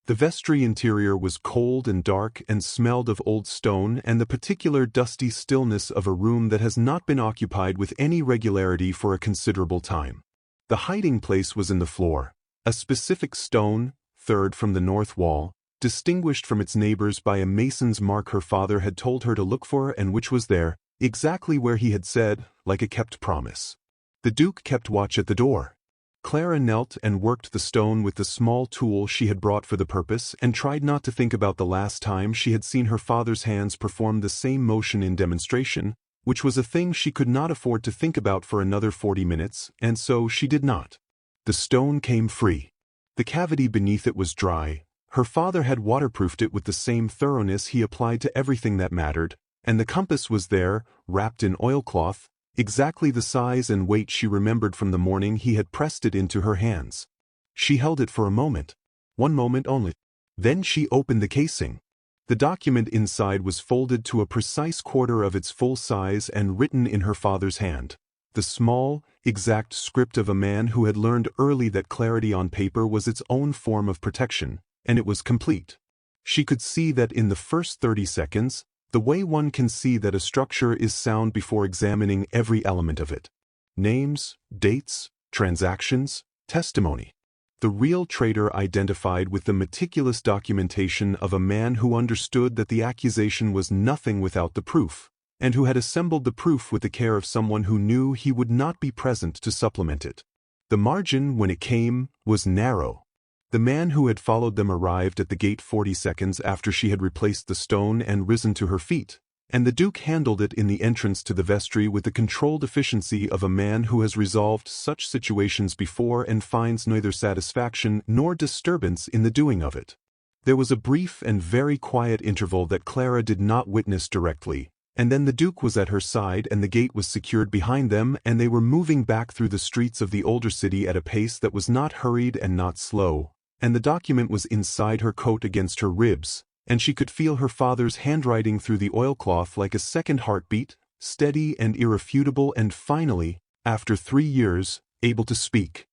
The vestry interior was cold and dark and smelled of old stone and the particular dusty stillness of a room that has not been occupied with any regularity for a considerable time. The hiding place was in the floor, a specific stone, 3rd from the north wall, distinguished from its neighbors by a mason's mark her father had told her to look for and which was there, exactly where he had said, like a kept promise. The Duke kept watch at the door. Clara knelt and worked the stone with the small tool she had brought for the purpose and tried not to think about the last time she had seen her father's hands perform the same motion in demonstration, which was a thing she could not afford to think about for another 40 minutes, and so she did not. The stone came free. The cavity beneath it was dry. Her father had waterproofed it with the same thoroughness he applied to everything that mattered, and the compass was there, wrapped in oilcloth, exactly the size and weight she remembered from the morning he had pressed it into her hands. She held it for a moment. 1 moment only. Then she opened the casing. The document inside was folded to a precise quarter of its full size and written in her father's hand. The small, exact script of a man who had learned early that clarity on paper was its own form of protection, and it was complete. She could see that in the first 30 seconds, the way one can see that a structure is sound before examining every element of it. Names, dates, transactions, testimony. The real traitor identified with the meticulous documentation of a man who understood that the accusation was nothing without the proof, and who had assembled the proof with the care of someone who knew he would not be present to supplement it. The margin, when it came, was narrow. The man who had followed them arrived at the gate 40 seconds after she had replaced the stone and risen to her feet, and the Duke handled it in the entrance to the vestry with the controlled efficiency of a man who has resolved such situations before and finds neither satisfaction nor disturbance in the doing of it. There was a brief and very quiet interval that Clara did not witness directly, and then the Duke was at her side and the gate was secured behind them and they were moving back through the streets of the older city at a pace that was not hurried and not slow, and the document was inside her coat against her ribs, and she could feel her father's handwriting through the oilcloth like a second heartbeat, steady and irrefutable, and finally, after 3 years, able to speak.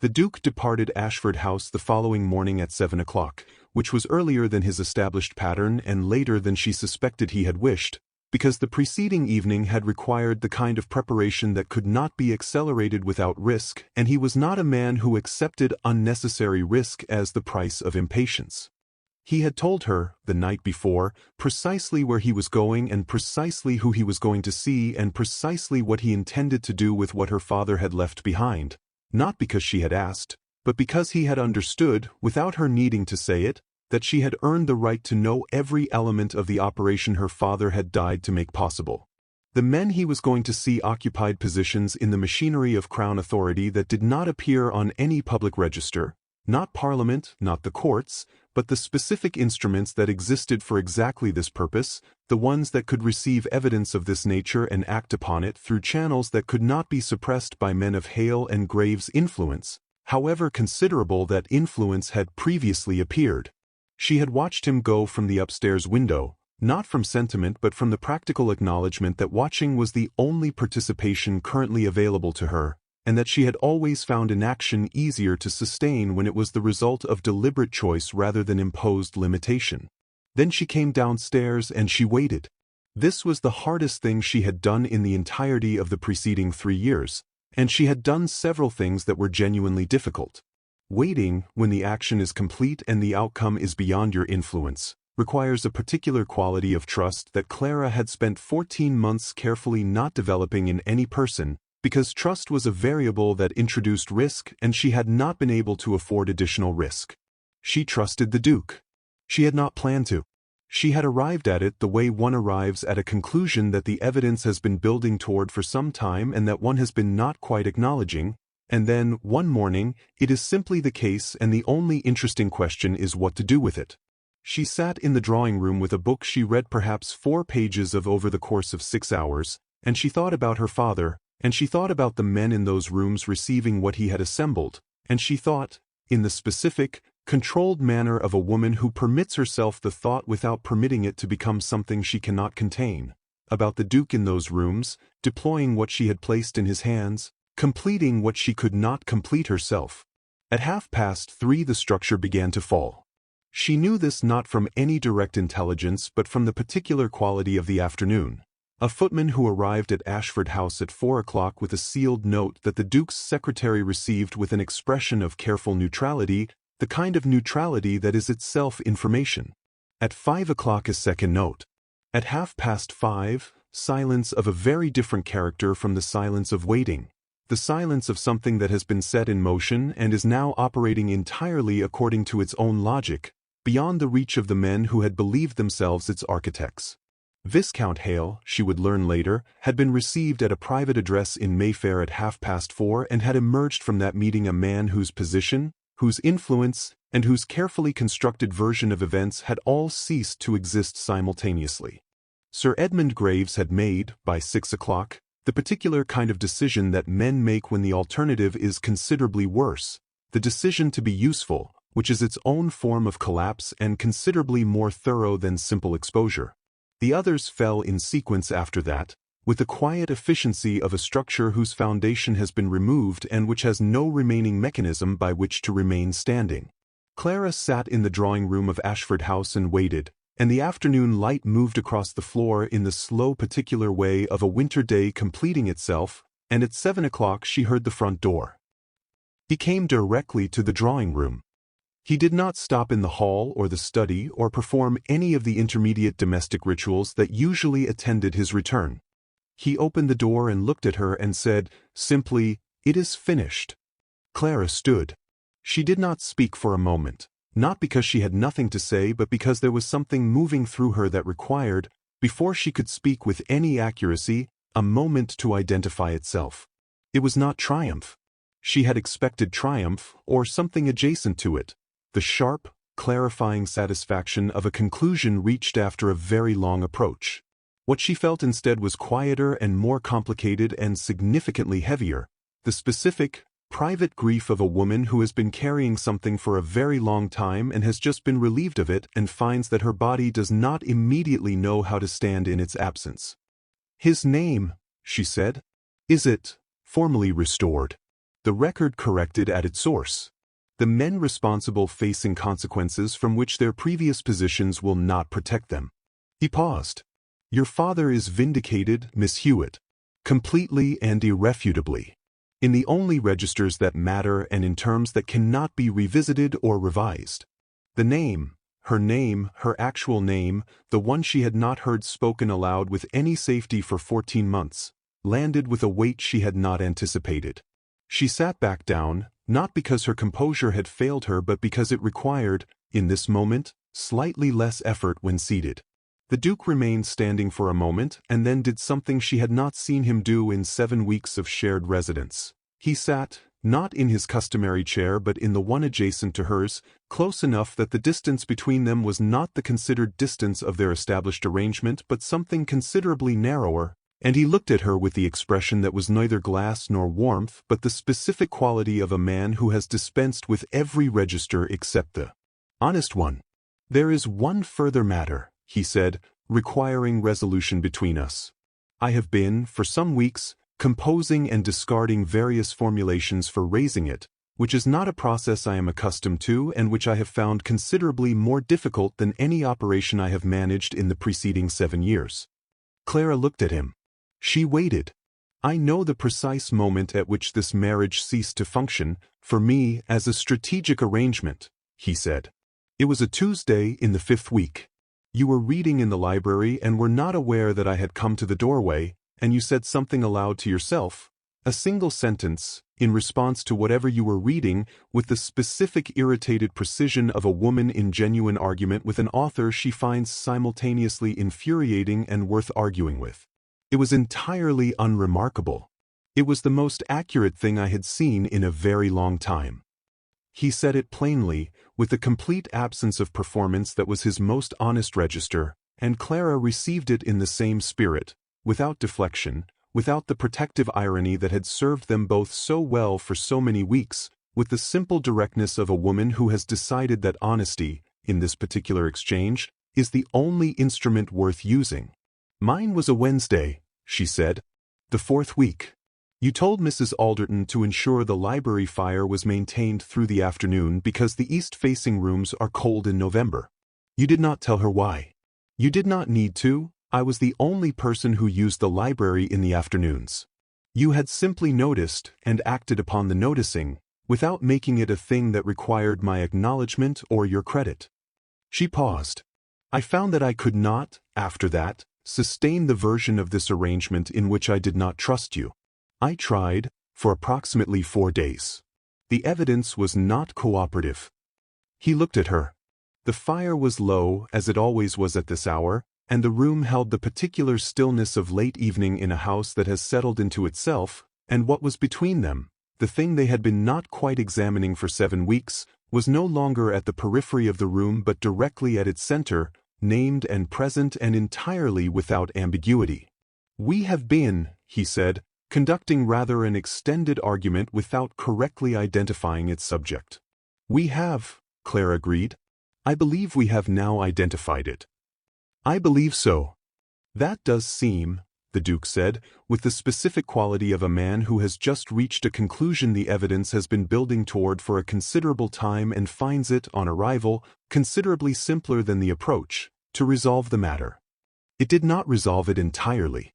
The Duke departed Ashford House the following morning at 7 o'clock, which was earlier than his established pattern and later than she suspected he had wished, because the preceding evening had required the kind of preparation that could not be accelerated without risk, and he was not a man who accepted unnecessary risk as the price of impatience. He had told her, the night before, precisely where he was going and precisely who he was going to see and precisely what he intended to do with what her father had left behind, not because she had asked, but because he had understood, without her needing to say it, that she had earned the right to know every element of the operation her father had died to make possible. The men he was going to see occupied positions in the machinery of Crown authority that did not appear on any public register, not Parliament, not the courts, but the specific instruments that existed for exactly this purpose, the ones that could receive evidence of this nature and act upon it through channels that could not be suppressed by men of Hale and Grave's influence, however considerable that influence had previously appeared. She had watched him go from the upstairs window, not from sentiment but from the practical acknowledgement that watching was the only participation currently available to her, and that she had always found inaction easier to sustain when it was the result of deliberate choice rather than imposed limitation. Then she came downstairs and she waited. This was the hardest thing she had done in the entirety of the preceding 3 years, and she had done several things that were genuinely difficult. Waiting, when the action is complete and the outcome is beyond your influence, requires a particular quality of trust that Clara had spent 14 months carefully not developing in any person, because trust was a variable that introduced risk and she had not been able to afford additional risk. She trusted the Duke. She had not planned to. She had arrived at it the way one arrives at a conclusion that the evidence has been building toward for some time and that one has been not quite acknowledging, and then, one morning, it is simply the case and the only interesting question is what to do with it. She sat in the drawing-room with a book she read perhaps 4 pages of over the course of 6 hours, and she thought about her father, and she thought about the men in those rooms receiving what he had assembled, and she thought, in the specific, controlled manner of a woman who permits herself the thought without permitting it to become something she cannot contain, about the Duke in those rooms, deploying what she had placed in his hands, completing what she could not complete herself. At 3:30 the structure began to fall. She knew this not from any direct intelligence but from the particular quality of the afternoon. A footman who arrived at Ashford House at 4 o'clock with a sealed note that the Duke's secretary received with an expression of careful neutrality, the kind of neutrality that is itself information. At 5 o'clock a second note. At 5:30, silence of a very different character from the silence of waiting. The silence of something that has been set in motion and is now operating entirely according to its own logic, beyond the reach of the men who had believed themselves its architects. Viscount Hale, she would learn later, had been received at a private address in Mayfair at 4:30 and had emerged from that meeting a man whose position, whose influence, and whose carefully constructed version of events had all ceased to exist simultaneously. Sir Edmund Graves had made, by 6 o'clock, the particular kind of decision that men make when the alternative is considerably worse, the decision to be useful, which is its own form of collapse and considerably more thorough than simple exposure. The others fell in sequence after that, with the quiet efficiency of a structure whose foundation has been removed and which has no remaining mechanism by which to remain standing. Clara sat in the drawing-room of Ashford House and waited, and the afternoon light moved across the floor in the slow particular way of a winter day completing itself, and at 7 o'clock she heard the front door. He came directly to the drawing-room. He did not stop in the hall or the study or perform any of the intermediate domestic rituals that usually attended his return. He opened the door and looked at her and said, simply, "It is finished." Clara stood. She did not speak for a moment, not because she had nothing to say but because there was something moving through her that required, before she could speak with any accuracy, a moment to identify itself. It was not triumph. She had expected triumph, or something adjacent to it. The sharp, clarifying satisfaction of a conclusion reached after a very long approach. What she felt instead was quieter and more complicated and significantly heavier, the specific, private grief of a woman who has been carrying something for a very long time and has just been relieved of it and finds that her body does not immediately know how to stand in its absence. "His name," she said. "Is it formally restored. The record corrected at its source. The men responsible facing consequences from which their previous positions will not protect them. He paused. Your father is vindicated, Miss Hewitt. Completely and irrefutably. In the only registers that matter and in terms that cannot be revisited or revised. The name, her actual name, the one she had not heard spoken aloud with any safety for 14 months, landed with a weight she had not anticipated. She sat back down, not because her composure had failed her but because it required, in this moment, slightly less effort when seated. The Duke remained standing for a moment and then did something she had not seen him do in 7 weeks of shared residence. He sat, not in his customary chair but in the one adjacent to hers, close enough that the distance between them was not the considered distance of their established arrangement but something considerably narrower, and he looked at her with the expression that was neither glass nor warmth but the specific quality of a man who has dispensed with every register except the honest one. There is one further matter, he said, requiring resolution between us. I have been, for some weeks, composing and discarding various formulations for raising it, which is not a process I am accustomed to and which I have found considerably more difficult than any operation I have managed in the preceding 7 years. Clara looked at him. She waited. I know the precise moment at which this marriage ceased to function, for me, as a strategic arrangement, he said. It was a Tuesday in the 5th week. You were reading in the library and were not aware that I had come to the doorway, and you said something aloud to yourself, a single sentence, in response to whatever you were reading, with the specific irritated precision of a woman in genuine argument with an author she finds simultaneously infuriating and worth arguing with. It was entirely unremarkable. It was the most accurate thing I had seen in a very long time. He said it plainly, with the complete absence of performance that was his most honest register, and Clara received it in the same spirit, without deflection, without the protective irony that had served them both so well for so many weeks, with the simple directness of a woman who has decided that honesty, in this particular exchange, is the only instrument worth using. Mine was a Wednesday, she said. The 4th week. You told Mrs. Alderton to ensure the library fire was maintained through the afternoon because the east-facing rooms are cold in November. You did not tell her why. You did not need to. I was the only person who used the library in the afternoons. You had simply noticed and acted upon the noticing, without making it a thing that required my acknowledgement or your credit. She paused. I found that I could not, after that, sustain the version of this arrangement in which I did not trust you. I tried, for approximately 4 days. The evidence was not cooperative. He looked at her. The fire was low, as it always was at this hour, and the room held the particular stillness of late evening in a house that has settled into itself, and what was between them, the thing they had been not quite examining for 7 weeks, was no longer at the periphery of the room but directly at its center, named and present and entirely without ambiguity. We have been, he said, conducting rather an extended argument without correctly identifying its subject. We have, Clara agreed. I believe we have now identified it. I believe so. That does seem, the Duke said, with the specific quality of a man who has just reached a conclusion the evidence has been building toward for a considerable time and finds it, on arrival, considerably simpler than the approach, to resolve the matter. It did not resolve it entirely,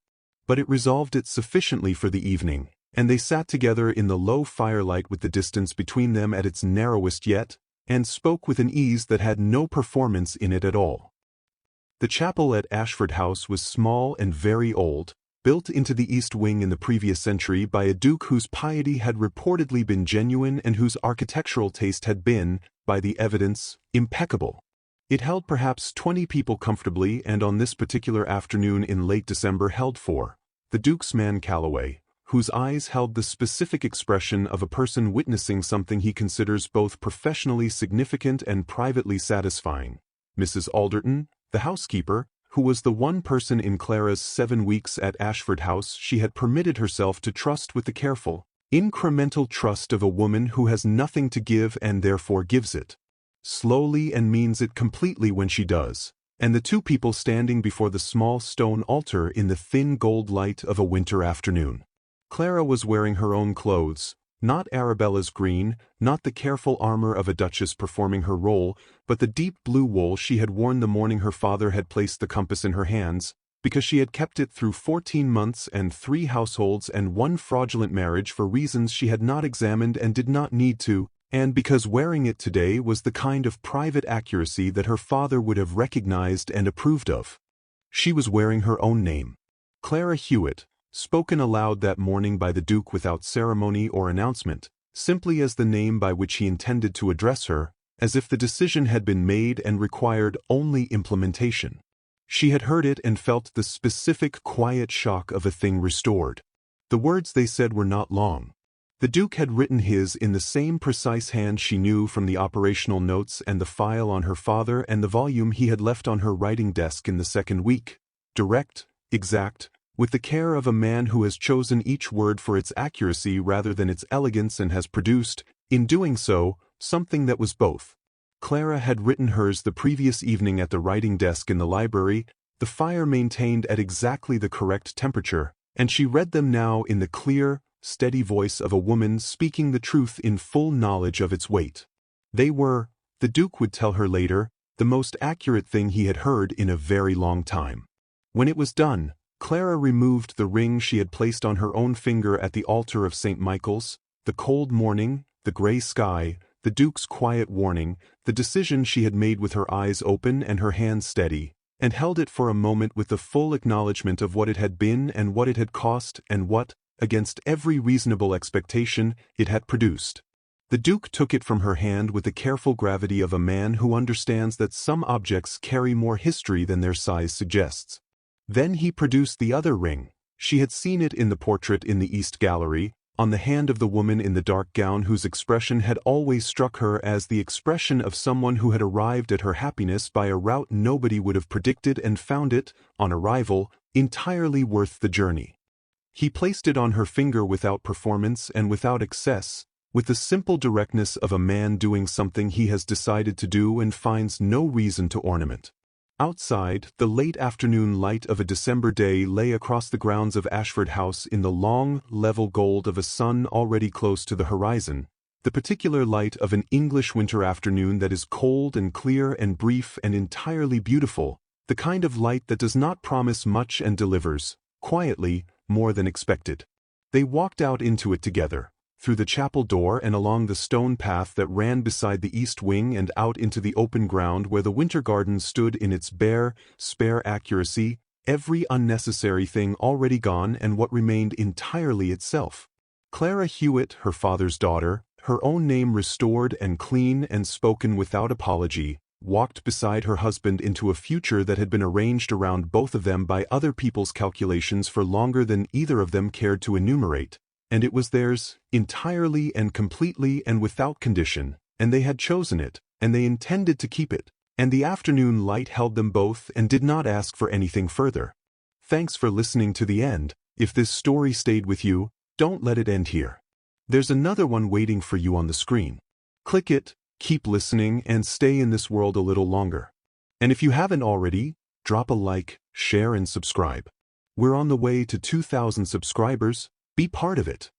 but it resolved it sufficiently for the evening, and they sat together in the low firelight with the distance between them at its narrowest yet, and spoke with an ease that had no performance in it at all. The chapel at Ashford House was small and very old, built into the east wing in the previous century by a duke whose piety had reportedly been genuine and whose architectural taste had been, by the evidence, impeccable. It held perhaps 20 people comfortably, and on this particular afternoon in late December held 4. The Duke's man Calloway, whose eyes held the specific expression of a person witnessing something he considers both professionally significant and privately satisfying. Mrs. Alderton, the housekeeper, who was the one person in Clara's 7 weeks at Ashford House she had permitted herself to trust with the careful, incremental trust of a woman who has nothing to give and therefore gives it slowly and means it completely when she does, and the 2 people standing before the small stone altar in the thin gold light of a winter afternoon. Clara was wearing her own clothes, not Arabella's green, not the careful armor of a duchess performing her role, but the deep blue wool she had worn the morning her father had placed the compass in her hands, because she had kept it through 14 months and 3 households and 1 fraudulent marriage for reasons she had not examined and did not need to, and because wearing it today was the kind of private accuracy that her father would have recognized and approved of. She was wearing her own name. Clara Hewitt, spoken aloud that morning by the Duke without ceremony or announcement, simply as the name by which he intended to address her, as if the decision had been made and required only implementation. She had heard it and felt the specific quiet shock of a thing restored. The words they said were not long. The Duke had written his in the same precise hand she knew from the operational notes and the file on her father and the volume he had left on her writing desk in the second week. Direct, exact, with the care of a man who has chosen each word for its accuracy rather than its elegance and has produced, in doing so, something that was both. Clara had written hers the previous evening at the writing desk in the library, the fire maintained at exactly the correct temperature, and she read them now in the clear, steady voice of a woman speaking the truth in full knowledge of its weight. They were, the Duke would tell her later, the most accurate thing he had heard in a very long time. When it was done, Clara removed the ring she had placed on her own finger at the altar of St. Michael's, the cold morning, the gray sky, the Duke's quiet warning, the decision she had made with her eyes open and her hands steady, and held it for a moment with the full acknowledgement of what it had been and what it had cost and what, against every reasonable expectation, it had produced. The Duke took it from her hand with the careful gravity of a man who understands that some objects carry more history than their size suggests. Then he produced the other ring. She had seen it in the portrait in the East Gallery, on the hand of the woman in the dark gown whose expression had always struck her as the expression of someone who had arrived at her happiness by a route nobody would have predicted and found it, on arrival, entirely worth the journey. He placed it on her finger without performance and without excess, with the simple directness of a man doing something he has decided to do and finds no reason to ornament. Outside, the late afternoon light of a December day lay across the grounds of Ashford House in the long, level gold of a sun already close to the horizon, the particular light of an English winter afternoon that is cold and clear and brief and entirely beautiful, the kind of light that does not promise much and delivers, quietly, more than expected. They walked out into it together, through the chapel door and along the stone path that ran beside the east wing and out into the open ground where the winter garden stood in its bare, spare accuracy, every unnecessary thing already gone and what remained entirely itself. Clara Hewitt, her father's daughter, her own name restored and clean and spoken without apology, walked beside her husband into a future that had been arranged around both of them by other people's calculations for longer than either of them cared to enumerate. And it was theirs, entirely and completely and without condition, and they had chosen it, and they intended to keep it, and the afternoon light held them both and did not ask for anything further. Thanks for listening to the end. If this story stayed with you, don't let it end here. There's another one waiting for you on the screen. Click it, keep listening, and stay in this world a little longer. And if you haven't already, drop a like, share and subscribe. We're on the way to 2,000 subscribers. Be part of it.